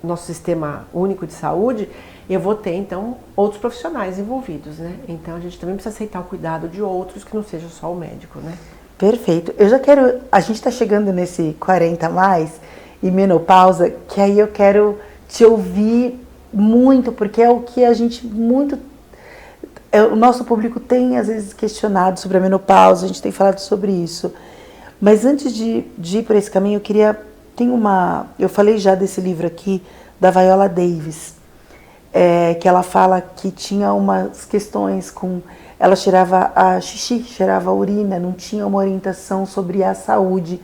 nosso sistema único de saúde, eu vou ter, então, outros profissionais envolvidos, né? Então, a gente também precisa aceitar o cuidado de outros, que não seja só o médico, né? Perfeito. A gente está chegando nesse 40 mais e menopausa, que aí eu quero te ouvir muito, porque é o que a gente o nosso público tem às vezes questionado sobre a menopausa, a gente tem falado sobre isso. Mas antes de ir por esse caminho, eu falei já desse livro aqui, da Viola Davis, que ela fala que tinha umas questões ela cheirava a xixi, cheirava a urina, não tinha uma orientação sobre a saúde,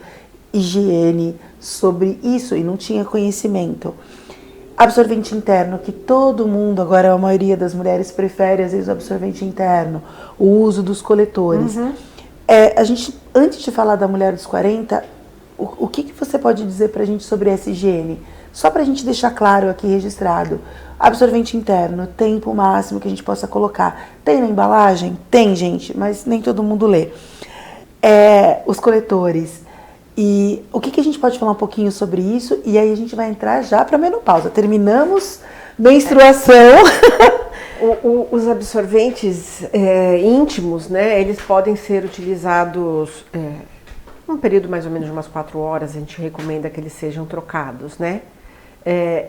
higiene, sobre isso, e não tinha conhecimento. Absorvente interno, que todo mundo, agora a maioria das mulheres prefere às vezes o absorvente interno, o uso dos coletores. Uhum. A gente, antes de falar da mulher dos 40, o que você pode dizer pra gente sobre essa higiene? Só pra gente deixar claro aqui registrado. Absorvente interno, tempo máximo que a gente possa colocar. Tem na embalagem? Tem, gente, mas nem todo mundo lê. Os coletores. E o que a gente pode falar um pouquinho sobre isso? E aí a gente vai entrar já para a menopausa. Terminamos menstruação. Os absorventes íntimos, né, eles podem ser utilizados um período mais ou menos de umas 4 horas. A gente recomenda que eles sejam trocados, né?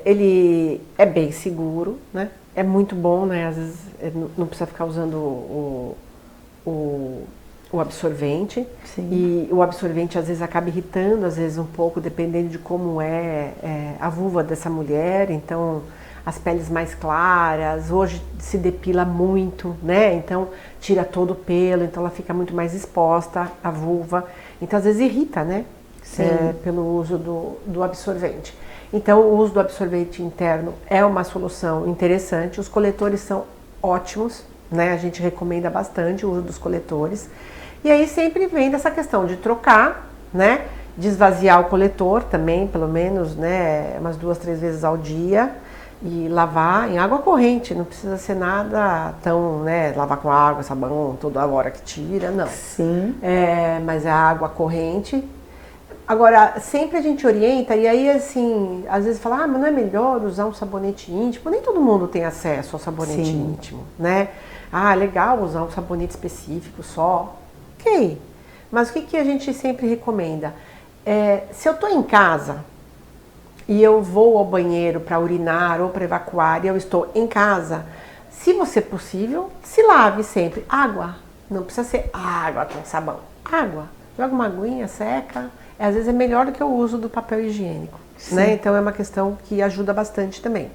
Ele é bem seguro, né? É muito bom, né? Às vezes não precisa ficar usando o absorvente. Sim. E o absorvente às vezes acaba irritando, às vezes um pouco, dependendo de como é a vulva dessa mulher. Então, as peles mais claras, hoje se depila muito, né? Então, tira todo o pelo, então ela fica muito mais exposta, a vulva. Então, às vezes irrita, né? Sim. Pelo uso do absorvente. Então, o uso do absorvente interno é uma solução interessante. Os coletores são ótimos, né? A gente recomenda bastante o uso dos coletores. E aí sempre vem dessa questão de trocar, né? De esvaziar o coletor também, pelo menos, né? Umas 2, 3 vezes ao dia. E lavar em água corrente, não precisa ser nada tão, né? Lavar com água, sabão, toda hora que tira, não. Sim. Mas é água corrente. Agora, sempre a gente orienta, e aí assim, às vezes fala, mas não é melhor usar um sabonete íntimo? Nem todo mundo tem acesso ao sabonete Sim. íntimo, né? Legal usar um sabonete específico só. Ok, mas o que a gente sempre recomenda? Se eu estou em casa e eu vou ao banheiro para urinar ou para evacuar e eu estou em casa, se você possível, se lave sempre. Água, não precisa ser água com sabão. Água, joga uma aguinha, seca. Às vezes é melhor do que o uso do papel higiênico, né? Então é uma questão que ajuda bastante também.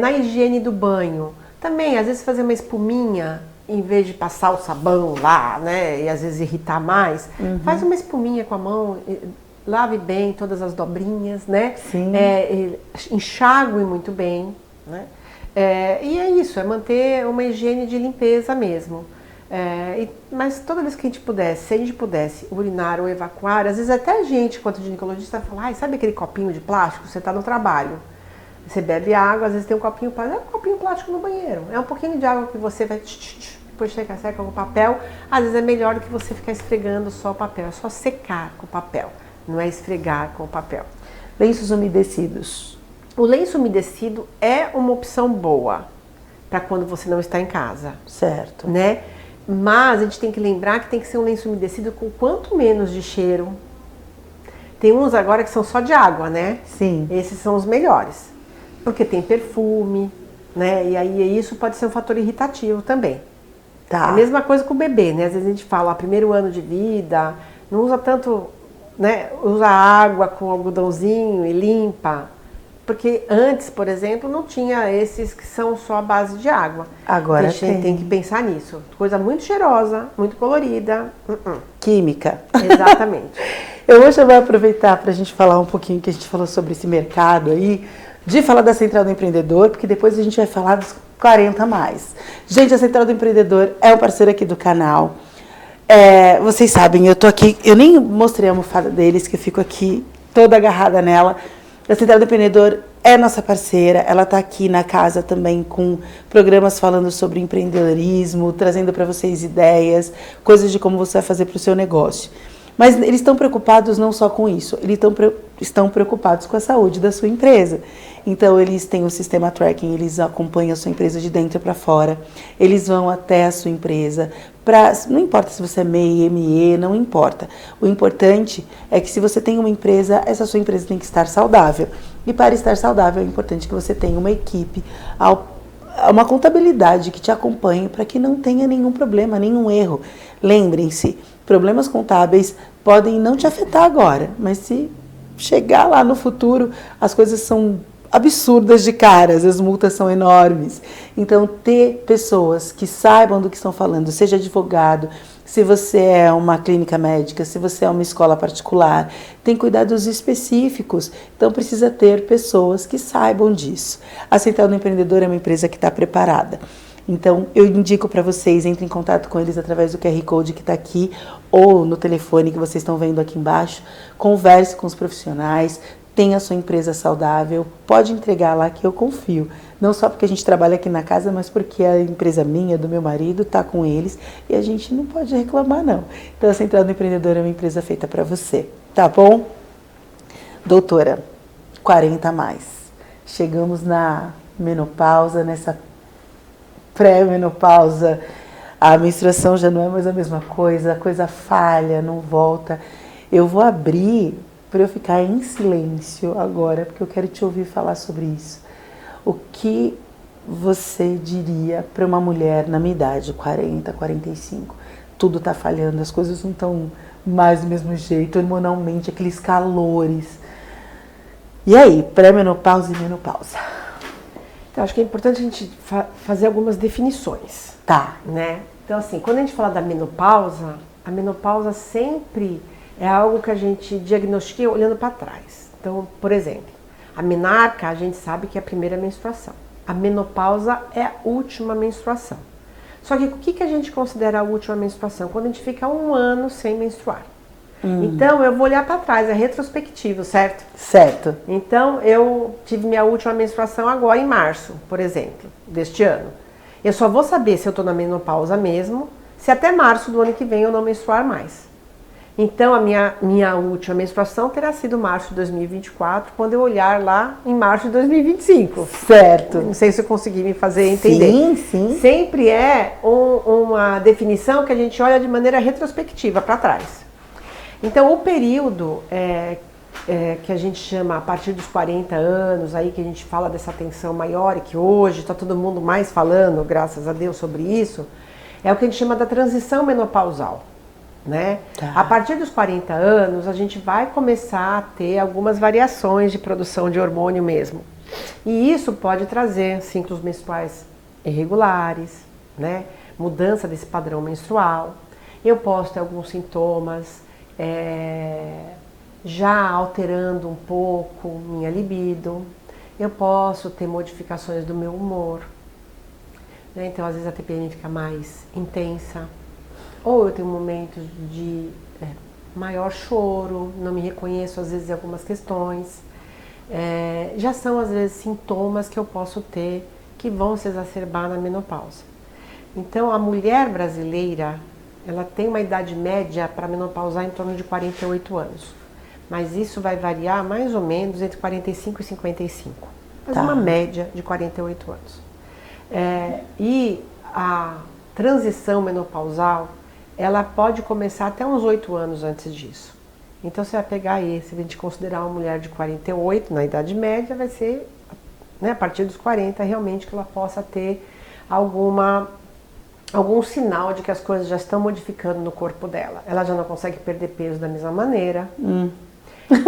Na higiene do banho, também às vezes fazer uma espuminha, em vez de passar o sabão lá, né, e às vezes irritar mais, faz uma espuminha com a mão, lave bem todas as dobrinhas, né? Sim. Enxague muito bem, né? E é isso, é manter uma higiene de limpeza mesmo. Mas toda vez que a gente pudesse, se a gente pudesse urinar ou evacuar, às vezes até a gente, enquanto ginecologista, fala, ai, sabe aquele copinho de plástico? Você está no trabalho, você bebe água, às vezes tem um copinho plástico, é um copinho plástico no banheiro. É um pouquinho de água que você vai, depois seca com o papel. Às vezes é melhor do que você ficar esfregando só o papel, é só secar com o papel, não é esfregar com o papel. Lenços umedecidos. O lenço umedecido é uma opção boa para quando você não está em casa. Certo. Né? Mas a gente tem que lembrar que tem que ser um lenço umedecido com quanto menos de cheiro. Tem uns agora que são só de água, né? Sim. Esses são os melhores. Porque tem perfume, né? E aí isso pode ser um fator irritativo também. Tá. A mesma coisa com o bebê, né? Às vezes a gente fala, primeiro ano de vida, não usa tanto, né? Usa água com algodãozinho e limpa. Porque antes, por exemplo, não tinha esses que são só a base de água. Agora a gente tem que pensar nisso. Coisa muito cheirosa, muito colorida. Química. Exatamente. Eu hoje vou aproveitar para a gente falar um pouquinho que a gente falou sobre esse mercado aí, de falar da Central do Empreendedor, porque depois a gente vai falar dos 40 mais. Gente, a Central do Empreendedor é um parceiro aqui do canal. Vocês sabem, eu tô aqui, eu nem mostrei a almofada deles, que eu fico aqui toda agarrada nela. A Central do Empreendedor é nossa parceira, ela está aqui na casa também com programas falando sobre empreendedorismo, trazendo para vocês ideias, coisas de como você vai fazer para o seu negócio. Mas eles estão preocupados não só com isso, eles estão preocupados com a saúde da sua empresa. Então, eles têm o sistema tracking, eles acompanham a sua empresa de dentro para fora, eles vão até a sua empresa, não importa se você é MEI, ME, não importa. O importante é que se você tem uma empresa, essa sua empresa tem que estar saudável. E para estar saudável, é importante que você tenha uma equipe, uma contabilidade que te acompanhe para que não tenha nenhum problema, nenhum erro. Lembrem-se, problemas contábeis podem não te afetar agora, mas se chegar lá no futuro, as coisas são absurdas de caras, as multas são enormes. Então, ter pessoas que saibam do que estão falando, seja advogado, se você é uma clínica médica, se você é uma escola particular, tem cuidados específicos, então precisa ter pessoas que saibam disso. A Central do Empreendedor é uma empresa que está preparada. Então, eu indico para vocês, entre em contato com eles através do QR Code que está aqui ou no telefone que vocês estão vendo aqui embaixo, converse com os profissionais, tenha a sua empresa saudável, pode entregar lá que eu confio. Não só porque a gente trabalha aqui na casa, mas porque a empresa minha, do meu marido, está com eles e a gente não pode reclamar, não. Então, a Central do Empreendedor é uma empresa feita para você, tá bom? Doutora, 40 mais. Chegamos na menopausa, nessa pré-menopausa. A menstruação já não é mais a mesma coisa, a coisa falha, não volta. Eu vou abrir para eu ficar em silêncio agora, porque eu quero te ouvir falar sobre isso. O que você diria para uma mulher na minha idade, 40, 45? Tudo está falhando, as coisas não estão mais do mesmo jeito, hormonalmente, aqueles calores. E aí, pré-menopausa e menopausa? Então, acho que é importante a gente fazer algumas definições. Tá. Né? Então, assim, quando a gente fala da menopausa, a menopausa sempre é algo que a gente diagnostica olhando para trás. Então, por exemplo, a menarca a gente sabe que é a primeira menstruação. A menopausa é a última menstruação. Só que o que a gente considera a última menstruação? Quando a gente fica 1 ano sem menstruar. Então, eu vou olhar para trás, é retrospectivo, certo? Certo. Então, eu tive minha última menstruação agora em março, por exemplo, deste ano. Eu só vou saber se eu estou na menopausa mesmo, se até março do ano que vem eu não menstruar mais. Então, a minha última menstruação terá sido março de 2024, quando eu olhar lá em março de 2025. Certo. Não sei se eu consegui me fazer entender. Sim, sim. Sempre é uma definição que a gente olha de maneira retrospectiva, para trás. Então, o período que a gente chama a partir dos 40 anos, aí que a gente fala dessa tensão maior e que hoje está todo mundo mais falando, graças a Deus, sobre isso, é o que a gente chama da transição menopausal. Né? Tá. A partir dos 40 anos, a gente vai começar a ter algumas variações de produção de hormônio mesmo. E isso pode trazer ciclos menstruais irregulares, né? Mudança desse padrão menstrual. Eu posso ter alguns sintomas já alterando um pouco minha libido. Eu posso ter modificações do meu humor. Né? Então, às vezes a TPM fica mais intensa. ou eu tenho momentos de maior choro, não me reconheço às vezes em algumas questões. Já são às vezes sintomas que eu posso ter que vão se exacerbar na menopausa. Então a mulher brasileira, ela tem uma idade média para menopausar em torno de 48 anos. Mas isso vai variar mais ou menos entre 45 e 55. Mas uma média de 48 anos. E a transição menopausal, ela pode começar até uns 8 anos antes disso. Então você vai pegar aí, se a gente considerar uma mulher de 48 na idade média, vai ser, né, a partir dos 40 realmente que ela possa ter algum sinal de que as coisas já estão modificando no corpo dela. Ela já não consegue perder peso da mesma maneira.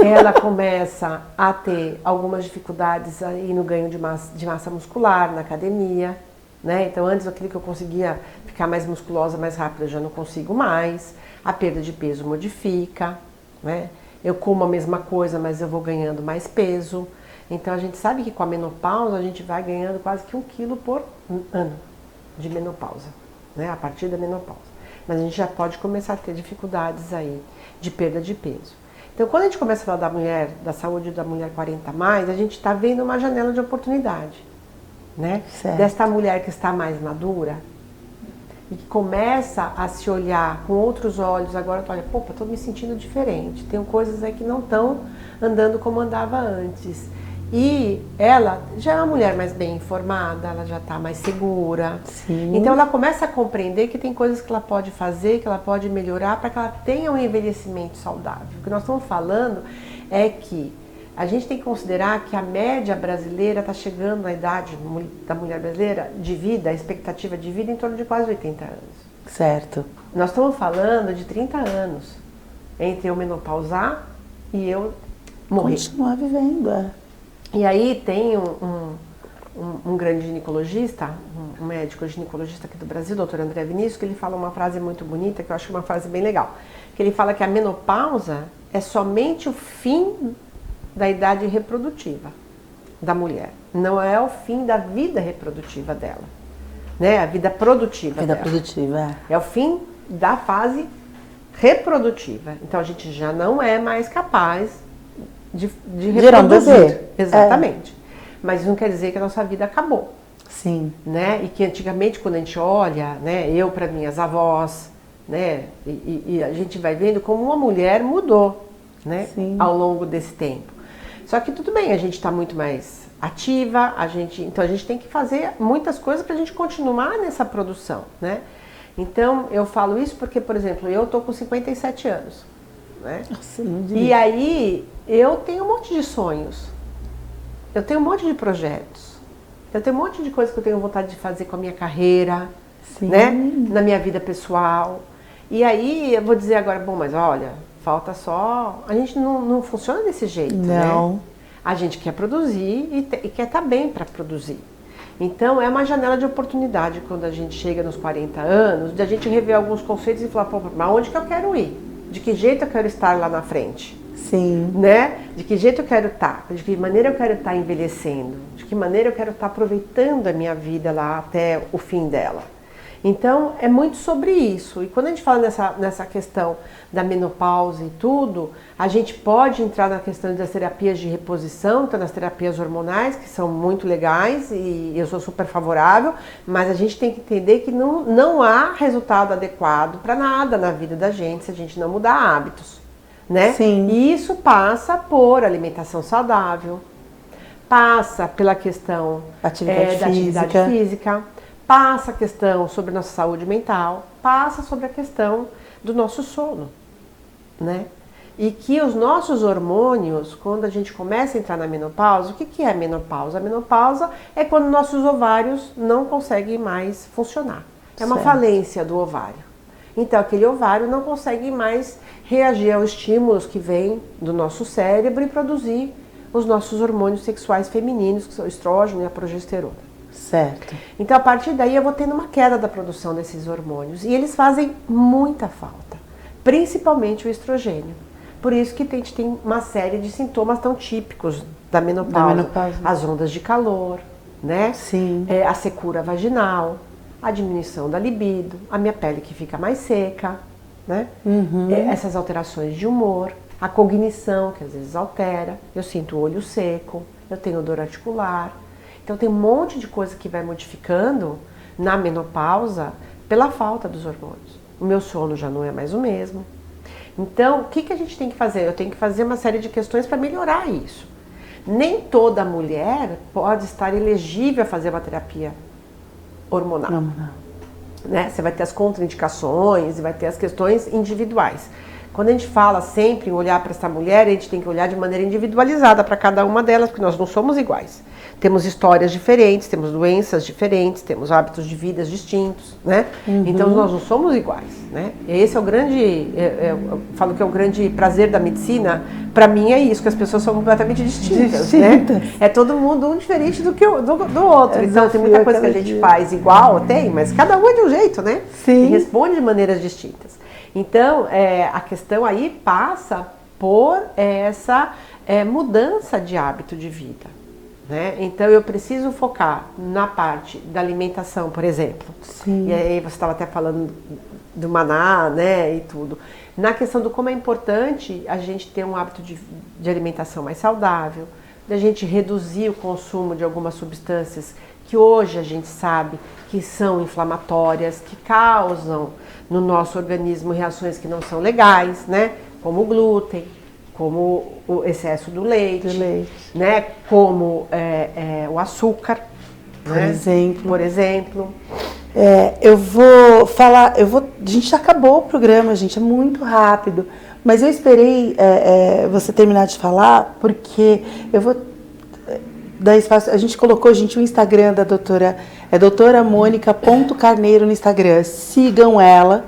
Ela começa a ter algumas dificuldades aí no ganho de massa muscular, na academia, né? Então antes aquilo que eu conseguia ficar mais musculosa, mais rápida, eu já não consigo mais. A perda de peso modifica, né? Eu como a mesma coisa, mas eu vou ganhando mais peso. Então a gente sabe que com a menopausa a gente vai ganhando quase que 1 quilo por ano de menopausa, né? A partir da menopausa. Mas a gente já pode começar a ter dificuldades aí de perda de peso. Então quando a gente começa a falar da saúde da mulher 40 mais, a gente está vendo uma janela de oportunidade, né? Desta mulher que está mais madura e que começa a se olhar com outros olhos. Agora, olha, estou me sentindo diferente, tem coisas aí que não estão andando como andava antes. E ela já é uma mulher mais bem informada, ela já está mais segura. Sim. Então ela começa a compreender que tem coisas que ela pode fazer, que ela pode melhorar para que ela tenha um envelhecimento saudável. O que nós estamos falando é que a gente tem que considerar que a média brasileira está chegando na idade da mulher brasileira de vida, a expectativa de vida em torno de quase 80 anos. Certo. Nós estamos falando de 30 anos entre eu menopausar e eu morrer. Continuar vivendo, E aí tem um grande ginecologista, um médico ginecologista aqui do Brasil, doutor André Vinícius, que ele fala uma frase muito bonita, que eu acho uma frase bem legal. Que ele fala que a menopausa é somente o fim da idade reprodutiva da mulher. Não é o fim da vida reprodutiva dela, né? A vida produtiva dela. Vida produtiva, É o fim da fase reprodutiva. Então a gente já não é mais capaz de Gerar um reproduzir. bebê. Exatamente. Mas isso não quer dizer que a nossa vida acabou. Sim. Né? E que antigamente, quando a gente olha, né, eu para minhas avós, né, e a gente vai vendo como uma mulher mudou, né, ao longo desse tempo. Só que tudo bem, a gente está muito mais ativa, então a gente tem que fazer muitas coisas para a gente continuar nessa produção, né? Então eu falo isso porque, por exemplo, eu tô com 57 anos, né? Nossa, e aí eu tenho um monte de sonhos, eu tenho um monte de projetos, eu tenho um monte de coisas que eu tenho vontade de fazer com a minha carreira, né? Na minha vida pessoal. E aí eu vou dizer agora, bom, mas olha, falta só... A gente não funciona desse jeito, não, né? A gente quer produzir e quer estar bem para produzir. Então é uma janela de oportunidade quando a gente chega nos 40 anos, de a gente rever alguns conceitos e falar, pô, mas onde que eu quero ir? De que jeito eu quero estar lá na frente? Sim. Né? De que jeito eu quero estar? De que maneira eu quero estar envelhecendo? De que maneira eu quero estar aproveitando a minha vida lá até o fim dela? Então, é muito sobre isso. E quando a gente fala nessa questão da menopausa e tudo, a gente pode entrar na questão das terapias de reposição, então das terapias hormonais, que são muito legais e eu sou super favorável, mas a gente tem que entender que não há resultado adequado para nada na vida da gente se a gente não mudar hábitos, né? Sim. E isso passa por alimentação saudável, passa pela questão da atividade física, passa a questão sobre a nossa saúde mental, passa sobre a questão do nosso sono, né? E que os nossos hormônios, quando a gente começa a entrar na menopausa, o que é a menopausa? A menopausa é quando nossos ovários não conseguem mais funcionar. É uma falência do ovário. Então aquele ovário não consegue mais reagir aos estímulos que vêm do nosso cérebro e produzir os nossos hormônios sexuais femininos, que são o estrógeno e a progesterona. Certo. Então, a partir daí, eu vou tendo uma queda da produção desses hormônios. E eles fazem muita falta, principalmente o estrogênio. Por isso que a gente tem uma série de sintomas tão típicos da menopausa. As ondas de calor, né? Sim. A secura vaginal, a diminuição da libido, a minha pele que fica mais seca, né? Essas alterações de humor, a cognição, que às vezes altera, eu sinto o olho seco, eu tenho dor articular. Então tem um monte de coisa que vai modificando na menopausa pela falta dos hormônios. O meu sono já não é mais o mesmo. Então, o que a gente tem que fazer? Eu tenho que fazer uma série de questões para melhorar isso. Nem toda mulher pode estar elegível a fazer uma terapia hormonal. Né? Você vai ter as contraindicações e vai ter as questões individuais. Quando a gente fala sempre em olhar para essa mulher, a gente tem que olhar de maneira individualizada para cada uma delas, porque nós não somos iguais. Temos histórias diferentes, temos doenças diferentes, temos hábitos de vida distintos, né? Então nós não somos iguais, né? E esse é o grande, eu falo que é o grande prazer da medicina, para mim é isso, que as pessoas são completamente distintas, né? É todo mundo um diferente do outro. Então tem muita coisa que a gente faz igual, mas cada um é de um jeito, né? Sim. E responde de maneiras distintas. Então, a questão aí passa por essa mudança de hábito de vida, né? Então, eu preciso focar na parte da alimentação, por exemplo. Sim. E aí você estava até falando do maná, né, e tudo. Na questão do como é importante a gente ter um hábito de alimentação mais saudável, da gente reduzir o consumo de algumas substâncias que hoje a gente sabe que são inflamatórias, que causam no nosso organismo reações que não são legais, né? Como o glúten, como o excesso do leite, né? Como o açúcar, por exemplo. Eu vou falar, a gente já acabou o programa, gente, é muito rápido, mas eu esperei você terminar de falar, porque eu vou dar espaço. A gente colocou, gente, o Instagram da doutora, doutoramônica.carneiro no Instagram. Sigam ela,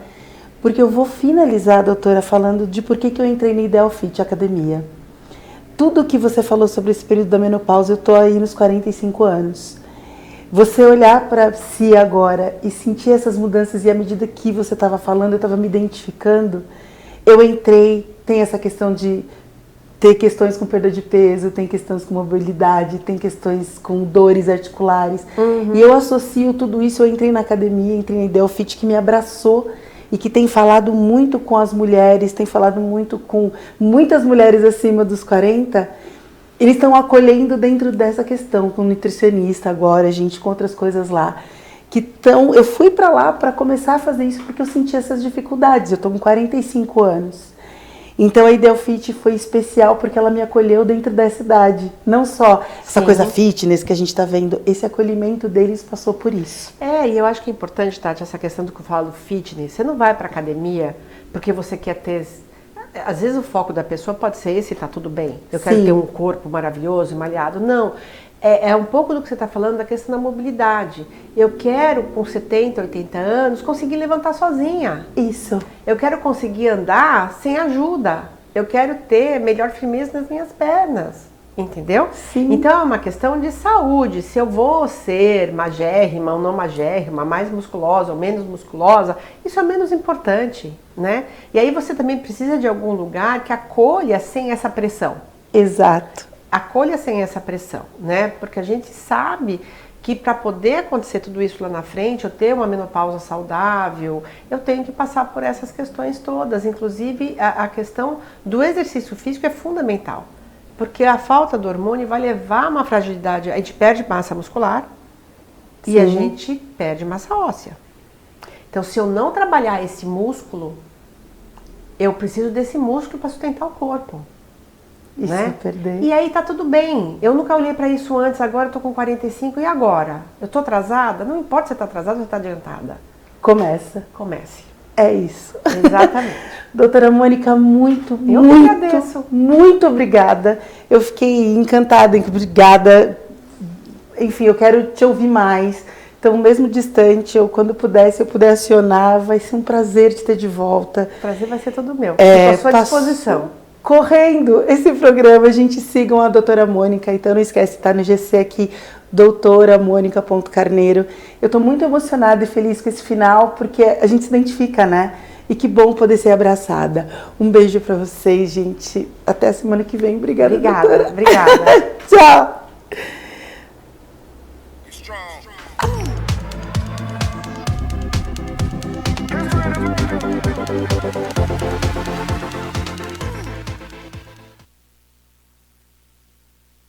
porque eu vou finalizar, doutora, falando de por que eu entrei na Ideal Fit Academia. Tudo que você falou sobre esse período da menopausa, eu tô aí nos 45 anos. Você olhar para si agora e sentir essas mudanças, e à medida que você estava falando, eu estava me identificando, eu entrei, tem essa questão de ter questões com perda de peso, tem questões com mobilidade, tem questões com dores articulares. E eu associo tudo isso, eu entrei na academia, entrei na Ideal Fit, que me abraçou e que tem falado muito com as mulheres, tem falado muito com muitas mulheres acima dos 40. Eles estão acolhendo dentro dessa questão, com nutricionista agora, gente, com outras coisas lá. Eu fui para lá para começar a fazer isso porque eu senti essas dificuldades. Eu estou com 45 anos. Então a Ideal Fit foi especial porque ela me acolheu dentro dessa idade. Não só essa coisa fitness que a gente está vendo, esse acolhimento deles passou por isso. E eu acho que é importante, Tati, essa questão do que eu falo fitness. Você não vai para academia porque você quer ter... Às vezes o foco da pessoa pode ser esse, tá tudo bem. Eu quero ter um corpo maravilhoso, malhado. Não. É um pouco do que você está falando da questão da mobilidade. Eu quero, com 70, 80 anos, conseguir levantar sozinha. Isso. Eu quero conseguir andar sem ajuda. Eu quero ter melhor firmeza nas minhas pernas. Entendeu? Sim. Então é uma questão de saúde. Se eu vou ser magérrima ou não magérrima, mais musculosa ou menos musculosa, isso é menos importante, né? E aí você também precisa de algum lugar que acolha sem essa pressão. Exato. Acolha sem essa pressão, né? Porque a gente sabe que para poder acontecer tudo isso lá na frente, eu ter uma menopausa saudável, eu tenho que passar por essas questões todas. Inclusive, a questão do exercício físico é fundamental. Porque a falta do hormônio vai levar a uma fragilidade. A gente perde massa muscular e a gente perde massa óssea. Então, se eu não trabalhar esse músculo, eu preciso desse músculo para sustentar o corpo. Isso, né? Perder. E aí tá tudo bem. Eu nunca olhei para isso antes, agora eu tô com 45, e agora? Eu tô atrasada? Não importa se você tá atrasada ou se tá adiantada. Comece. É isso. Exatamente. Doutora Mônica, muito obrigada. Eu fiquei encantada, obrigada. Enfim, eu quero te ouvir mais. Então, mesmo distante, quando se eu puder acionar, vai ser um prazer te ter de volta. O prazer vai ser todo meu. Estou à sua disposição. Correndo esse programa, gente, sigam a doutora Mônica. Então, não esquece, tá no GC aqui, doutoramônica.carneiro. Eu estou muito emocionada e feliz com esse final, porque a gente se identifica, né? E que bom poder ser abraçada. Um beijo para vocês, gente. Até a semana que vem. Obrigada, doutora. Obrigada. Tchau. Música